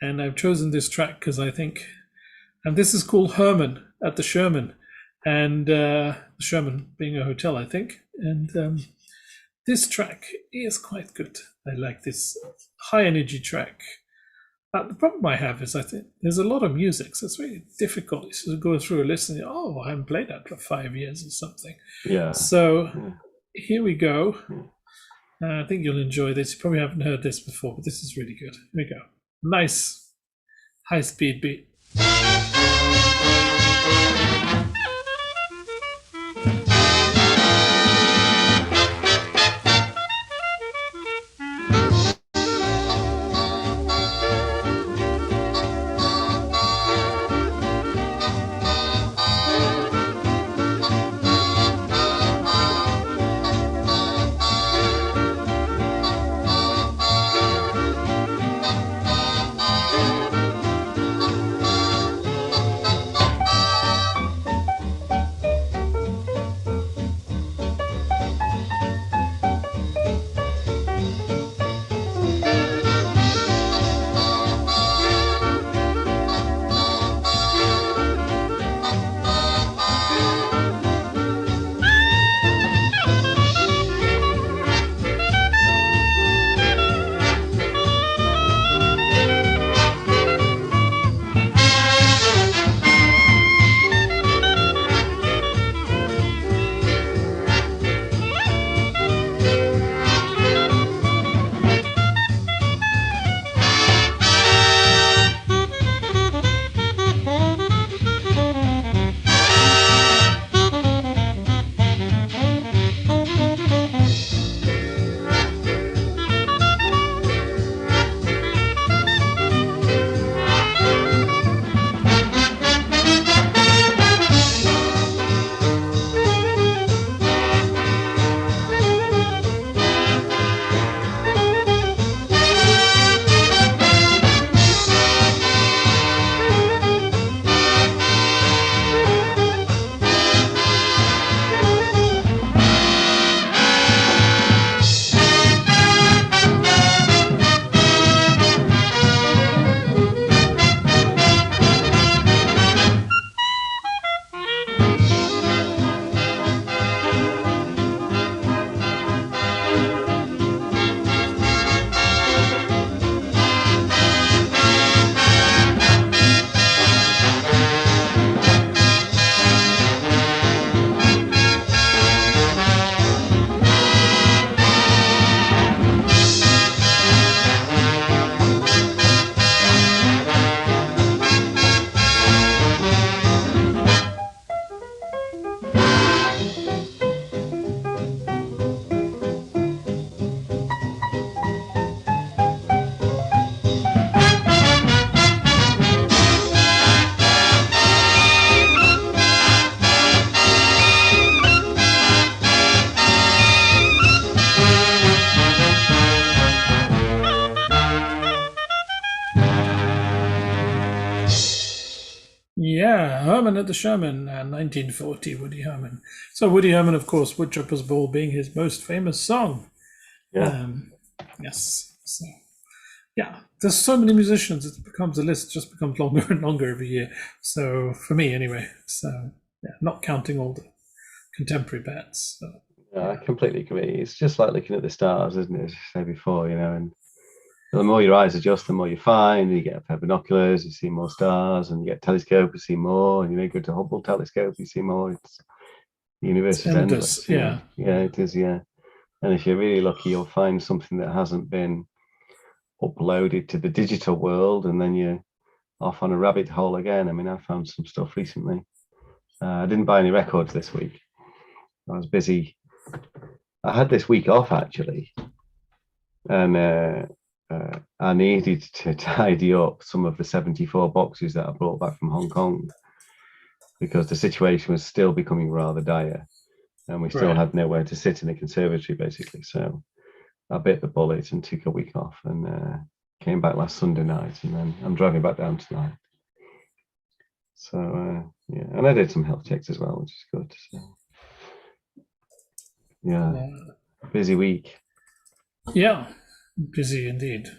and I've chosen this track because I think, and this is called Herman at the Sherman, and Sherman being a hotel, I think, and this track is quite good. I like this high energy track. The problem I have is I think there's a lot of music, so it's really difficult to go through a list and I haven't played that for 5 years or something. Yeah. So here we go. I think you'll enjoy this. You probably haven't heard this before, but this is really good. Here we go. Nice high-speed beat. Yeah, Herman at the Sherman, 1940, Woody Herman. So Woody Herman, of course, Woodchopper's Ball being his most famous song. Yeah. Yes. So, yeah, there's so many musicians. The list just becomes longer and longer every year. So for me, anyway. So yeah, not counting all the contemporary bands. So, I completely agree. It's just like looking at the stars, isn't it? As I said before, and the more your eyes adjust, the more you find. You get a pair of binoculars, you see more stars, and you get a telescope, you see more. And you go to Hubble telescope, you see more. The universe is endless. Yeah. Yeah, it is. Yeah. And if you're really lucky, you'll find something that hasn't been uploaded to the digital world, and then you're off on a rabbit hole again. I mean, I found some stuff recently. I didn't buy any records this week. I was busy. I had this week off actually, and I needed to tidy up some of the 74 boxes that I brought back from Hong Kong, because the situation was still becoming rather dire, and we still had nowhere to sit in the conservatory basically. So I bit the bullet and took a week off, and came back last Sunday night, and then I'm driving back down tonight. So yeah, and I did some health checks as well, which is good. So, yeah, busy week. Yeah, busy indeed.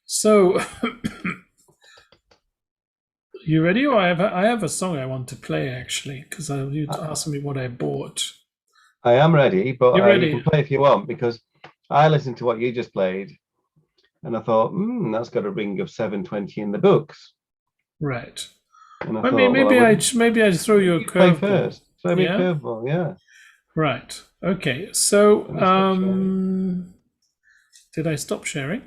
So, you ready? Or I have a song I want to play actually, because you asked me what I bought. I am ready, but ready? You can play if you want, because I listened to what you just played, and I thought, that's got a ring of 720 in the books. Right. And I maybe I throw you a curveball first. Throw me a curveball, yeah. Right. Okay. So, did I stop sharing?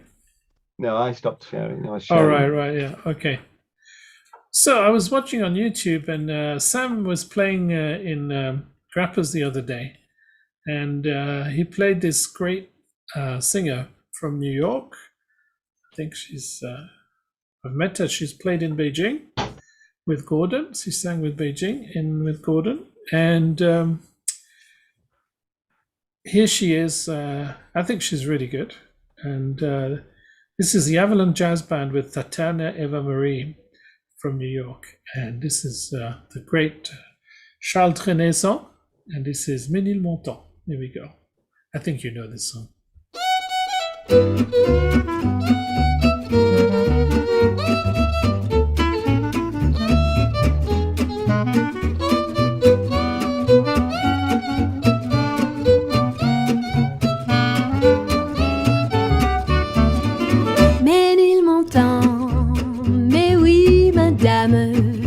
No, I stopped sharing. I was sharing. Oh, right. Yeah. Okay. So I was watching on YouTube, and Sam was playing in Grappers the other day, and he played this great singer from New York. I think I've met her. She's played in Beijing with Gordon. She sang with with Gordon, and here she is. I think she's really good. And this is the Avalon Jazz Band with Tatiana Eva Marie from New York. And this is the great Charles Trenet, and this is Ménilmontant. Here we go. I think you know this song.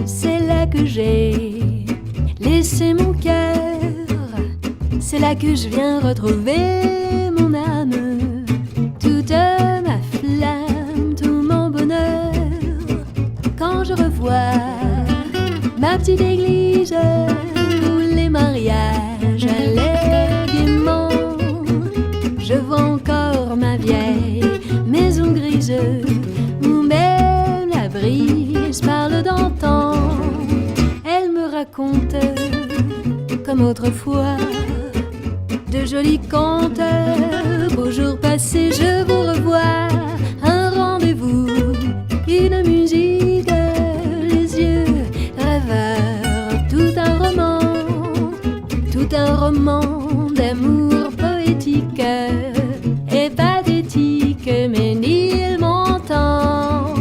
C'est là que j'ai laissé mon cœur, c'est là que je viens retrouver mon âme, toute ma flamme, tout mon bonheur. Quand je revois ma petite église où les mariages allaient gaiement, je vois encore ma vieille maison grise où même la brise parle d'antan. Elle me raconte comme autrefois de jolis contes, beaux jours passés je vous revois. Un rendez-vous, une musique, les yeux rêveurs, tout un roman d'amour poétique et pathétique, Ménilmontant.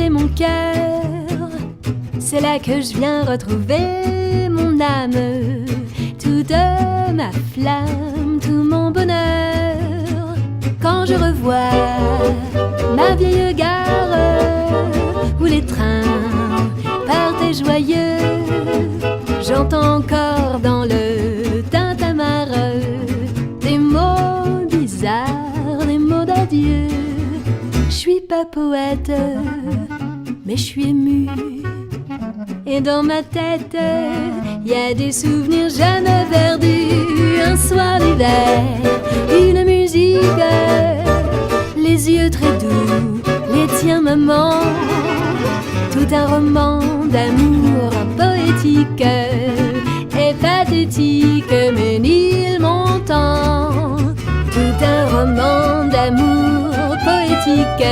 c'est mon cœur. C'est là que je viens retrouver mon âme, toute ma flamme, tout mon bonheur. Quand je revois ma vieille gare où les trains partaient joyeux, j'entends encore dans le tintamarre des mots bizarres, des mots d'adieu. Je suis pas poète, mais je suis émue. Et dans ma tête, y a des souvenirs jamais perdus. Un soir d'hiver, une musique, les yeux très doux, les tiens maman. Tout un roman d'amour poétique et pathétique, mais il montant. Tout un roman d'amour poétique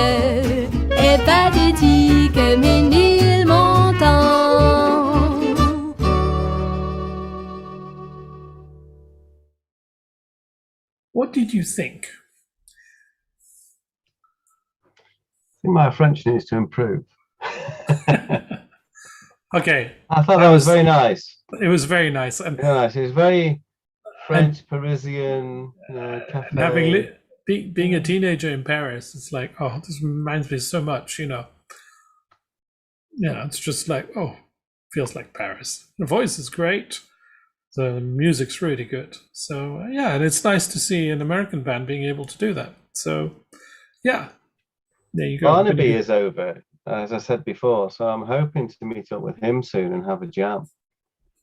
et pathétique, mais il montant. What did you think? I think my French needs to improve. Okay. I thought that was very nice. It was very nice. And Very nice. It was very French, Parisian, cafe. and having being a teenager in Paris, it's like, oh, this reminds me so much, you know. Yeah, it's just like, oh, feels like Paris. The voice is great. The music's really good. So yeah, and it's nice to see an American band being able to do that. So yeah, there you go. Barnaby is over, as I said before, so I'm hoping to meet up with him soon and have a jam.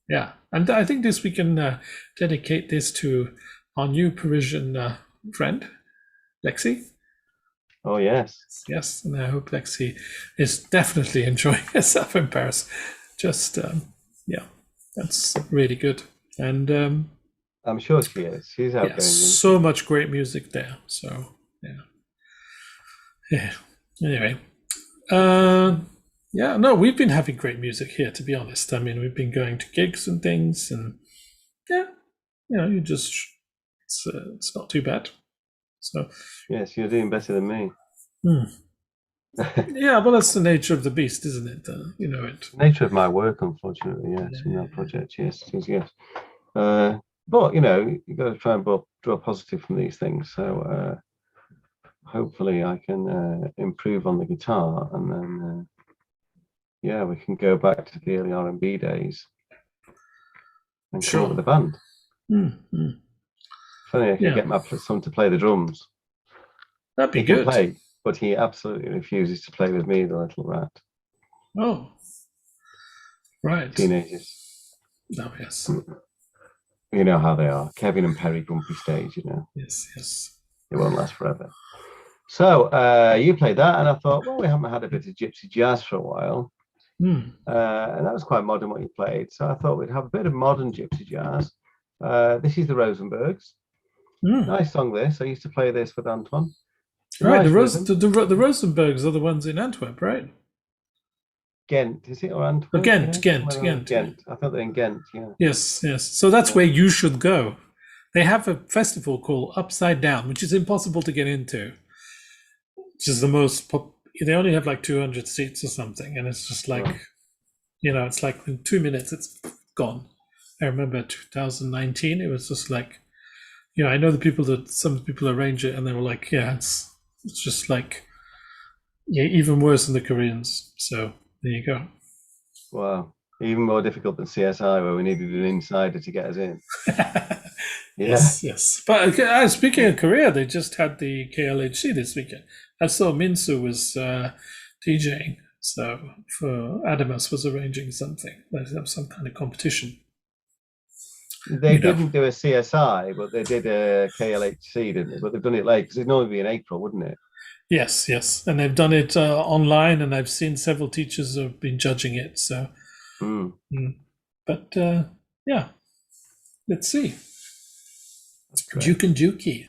Yeah, and I think we can dedicate this to our new Parisian friend, Lexi. Oh yes. Yes, and I hope Lexi is definitely enjoying herself in Paris. Just yeah, that's really good. And I'm sure she is. She's outgoing. yeah, so much great music there. So yeah. Anyway, yeah, no, we've been having great music here, to be honest. I mean, we've been going to gigs and things, and yeah, you know, it's not too bad. So Yes, you're doing better than me. yeah, well, that's the nature of the beast, isn't it? You know it. Nature of my work, unfortunately, yes, in that project, yes, yes. But you know, you got to try and draw positive from these things. So hopefully, I can improve on the guitar, and then yeah, we can go back to the early R&B days and come up with a band. Funny, I can get my son to play the drums. That'd be he good. Can play, but he absolutely refuses to play with me, the little rat. Oh, right. Teenagers. Oh, yes. You know how they are. Kevin and Perry grumpy stage, you know. Yes, yes. It won't last forever. So you played that, and I thought, well, we haven't had a bit of gypsy jazz for a while. And that was quite modern what you played. So I thought we'd have a bit of modern gypsy jazz. This is the Rosenbergs. Nice song this. I used to play this with Antoine. Right, nice the Rosenbergs are the ones in Antwerp, right? Ghent, is it, or Antwerp? Ghent. I thought they're in Ghent, yeah. Yes, yes. So that's where you should go. They have a festival called Upside Down, which is impossible to get into. Which is the most they only have like 200 seats or something, and it's just like, you know, it's like in 2 minutes it's gone. I remember 2019, it was just like, you know, I know some people arrange it, and they were like, yeah, it's just like, yeah, even worse than the Koreans. So there you go. Wow, even more difficult than CSI, where we needed an insider to get us in. Yes, yes. But speaking of Korea, they just had the KLHC this weekend. I saw Minsu was DJing, so for Adamus was arranging something. They have some kind of competition. They didn't do a CSI, but they did a KLHC, didn't they? But they've done it late, because it'd normally be in April, wouldn't it? Yes, yes. And they've done it online, and I've seen several teachers have been judging it. So, but yeah, let's see. Duke and Dukey,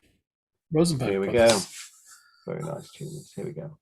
Rosenberg. Here we brothers. go. Very nice tunes. Here we go.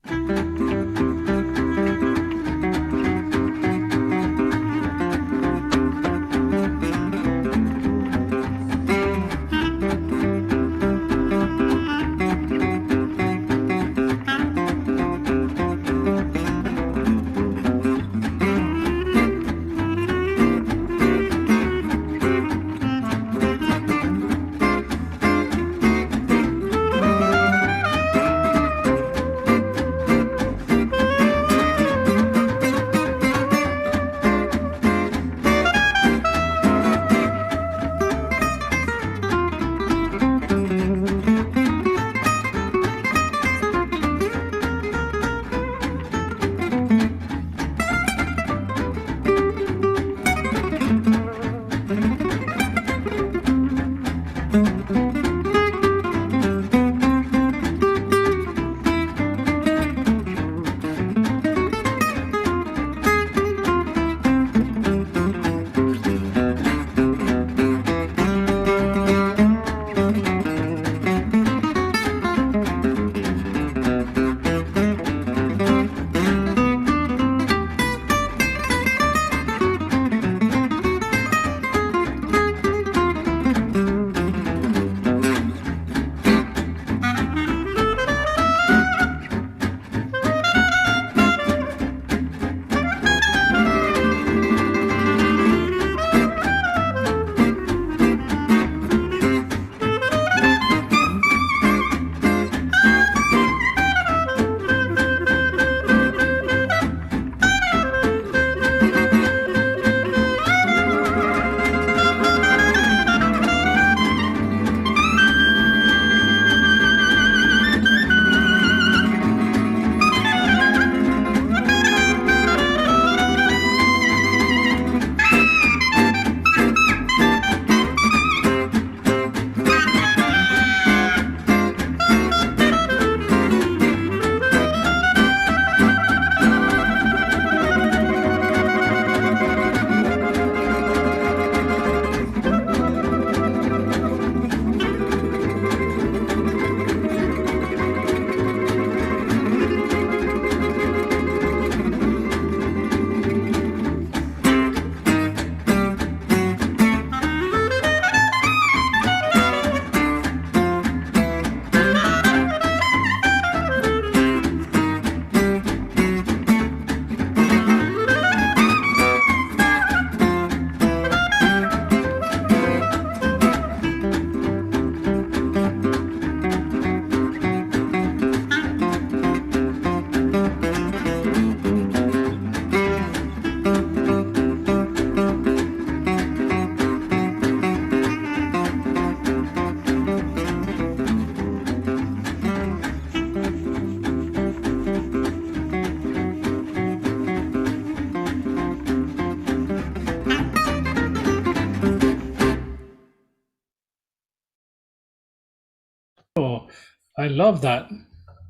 I love that.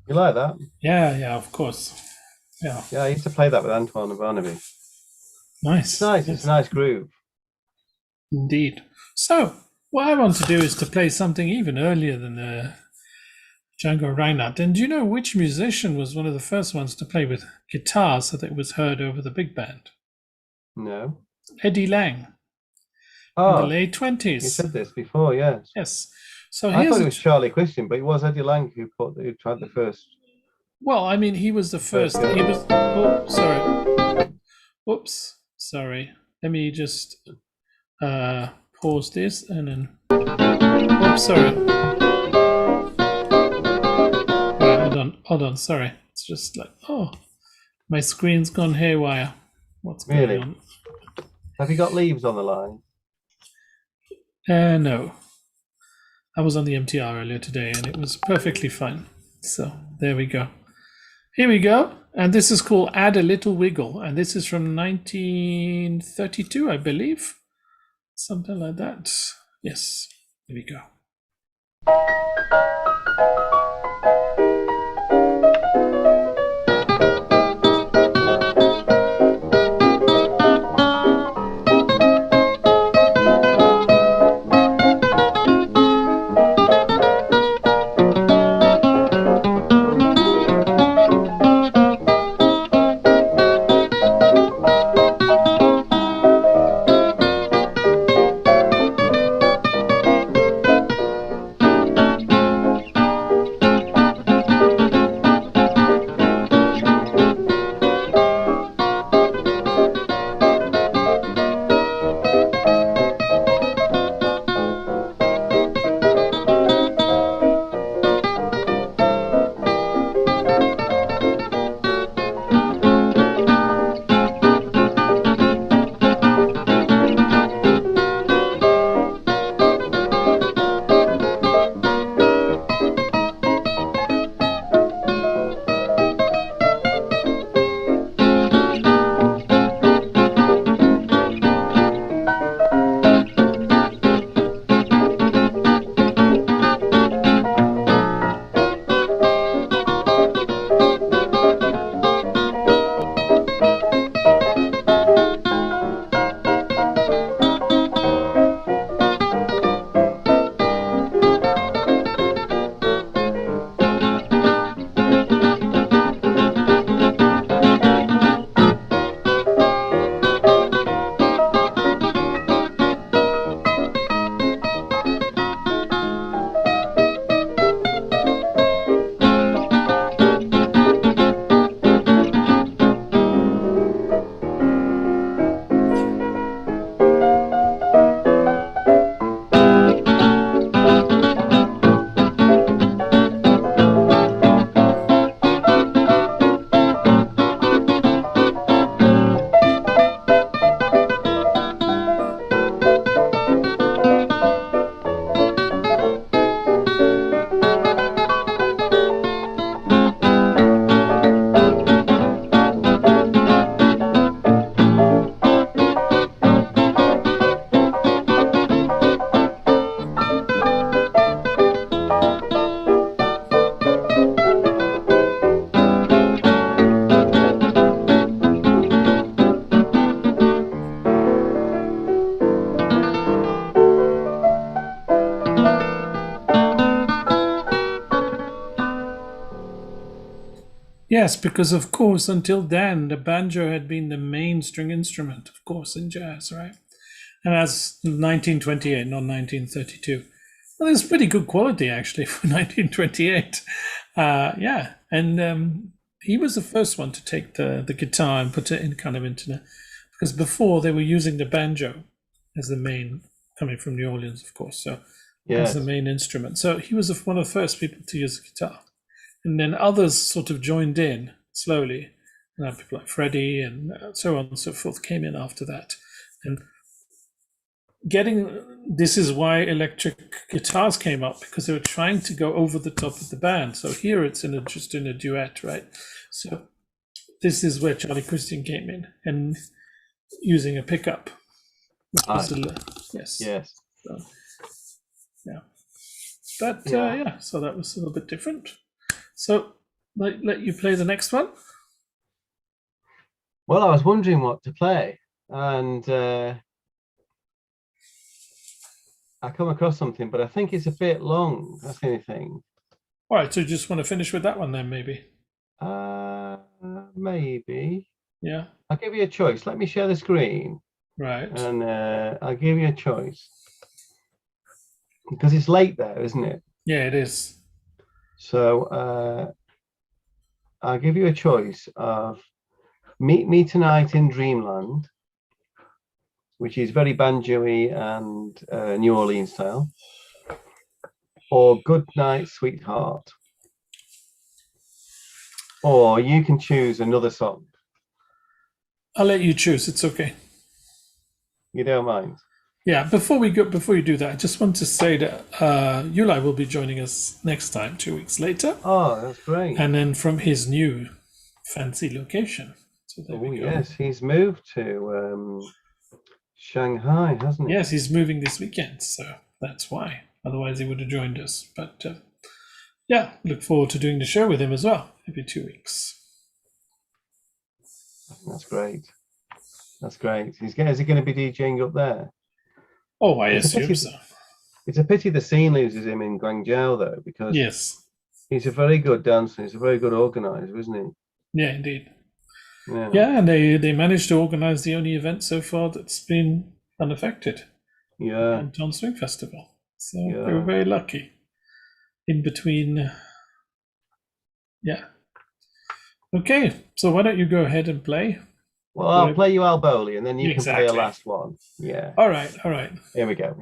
You like that? Yeah, of course. Yeah, Yeah, I used to play that with Antoine and Barnaby. nice. It's nice. Yes, It's a nice groove. indeed. So, what I want to do is to play something even earlier than Django Reinhardt. And do you know which musician was one of the first ones to play with guitar so that it was heard over the big band? No. Eddie Lang in the Oh, late you 20s. said this before, yes. Yes. So I here's thought it a was Charlie Christian, but it was Eddie Lang who tried the first. well, I mean, he was the first. He was. Oh, sorry. Oops, sorry. Let me just pause this and then. Oops, sorry. Right, hold on. Sorry. It's just like, oh, my screen's gone haywire. What's going Really? on? Have you got Leaves on the line? No. I was on the MTR earlier today and it was perfectly fine. So there we go. Here we go. And this is called Add a Little Wiggle. And this is from 1932, I believe. Something like that. Yes. Here we go. Yes, because of course, until then, the banjo had been the main string instrument, of course, in jazz, right? And that's 1928, not 1932. Well, it's pretty good quality actually for 1928. Yeah, and he was the first one to take the guitar and put it in kind of into the, because before they were using the banjo as the main, coming from New Orleans, of course, so as the main instrument. So he was one of the first people to use the guitar. And then others sort of joined in slowly. And people like Freddie and so on and so forth came in after that. And this is why electric guitars came up, because they were trying to go over the top of the band. So here it's just in a duet, right? So this is where Charlie Christian came in and using a pickup. Yes. Yes. So, yeah. But Yeah. yeah, so that was a little bit different. So let you play the next one. Well, I was wondering what to play, and I come across something, but I think it's a bit long. That's the only thing. All right, so you just want to finish with that one then, maybe? Maybe. Yeah. I'll give you a choice. Let me share the screen, Right. and I'll give you a choice because it's late there, isn't it? Yeah, it is. So I'll give you a choice of Meet Me Tonight in Dreamland, which is very banjo-y and New Orleans style, or Good Night, Sweetheart. Or you can choose another song. I'll let you choose. It's okay. You don't mind? Yeah. Before you do that, I just want to say that Yulai will be joining us next time, 2 weeks later, Oh, that's great. and then from his new fancy location. So there Oh, we go. yes, he's moved to Shanghai, hasn't he? Yes, he's moving this weekend, so that's why. Otherwise, he would have joined us. But yeah, look forward to doing the show with him as well every 2 weeks. That's great. That's great. Is he going to be DJing up there? Oh, I It's a assume pity- so. It's a pity the scene loses him in Guangzhou, though, because Yes. he's a very good dancer. He's a very good organizer, isn't he? Yeah, indeed. Yeah. Yeah, and they managed to organize the only event so far that's been unaffected, Yeah. Canton Swing Festival. So they Yeah. were very lucky. In between, yeah. Okay, so why don't you go ahead and play? Well, I'll play you Al Bowley, and then you can play a Exactly. last one. Yeah. All right. Here we go.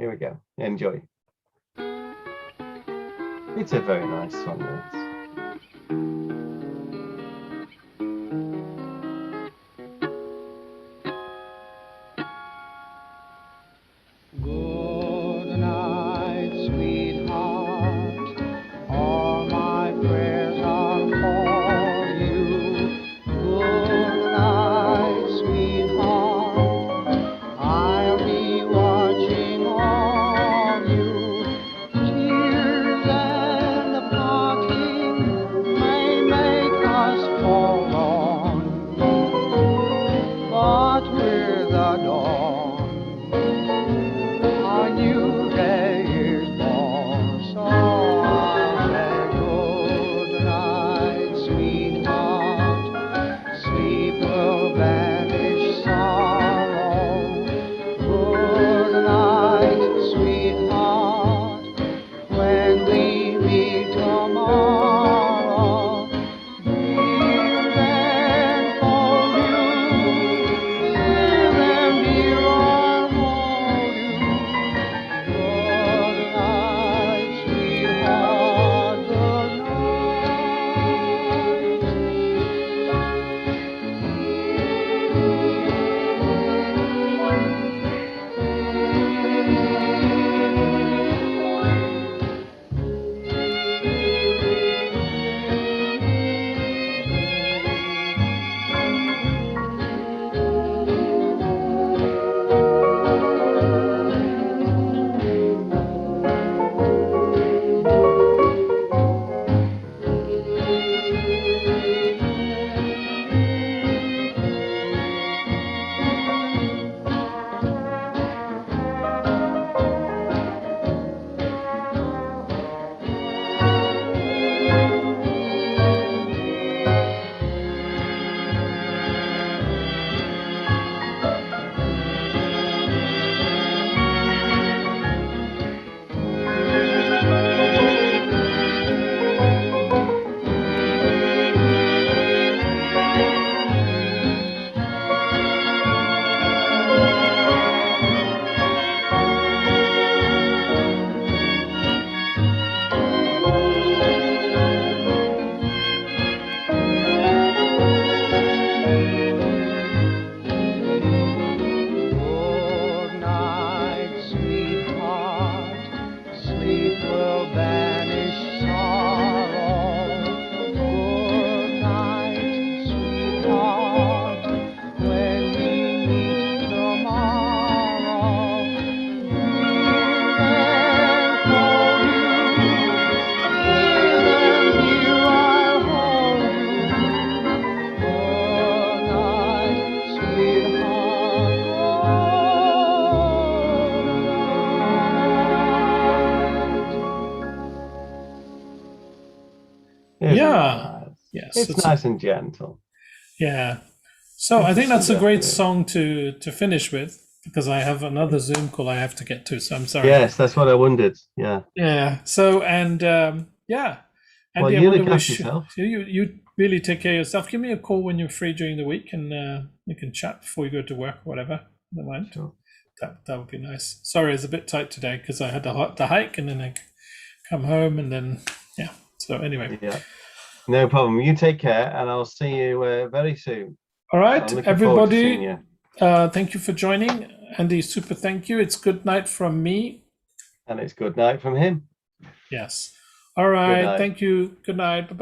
Enjoy. It's a very nice song, this. Good night, sweetheart. All my prayers are for you. Good night, sweetheart. I'll be watching on you. Tears and the parting may It is Yeah. nice. Yes, It's nice and gentle. Yeah. So I think that's a Yeah. great song to finish with, because I have another Zoom call I have to get to. So I'm sorry. Yes, that's what I wondered. Yeah. Yeah. So and yeah. And Well, I you want look to after wish yourself. you really take care of yourself. Give me a call when you're free during the week, and we can chat before you go to work or whatever. Don't mind. Sure. That would be nice. Sorry, it's a bit tight today because I had to hike and then I come home and then yeah. So anyway. Yeah. No problem. You take care, and I'll see you very soon. All right, I'm looking forward to seeing everybody. you. Thank you for joining. Andy, super thank you. It's good night from me. And it's good night from him. Yes. All right. night. Thank you. Good night. Bye-bye.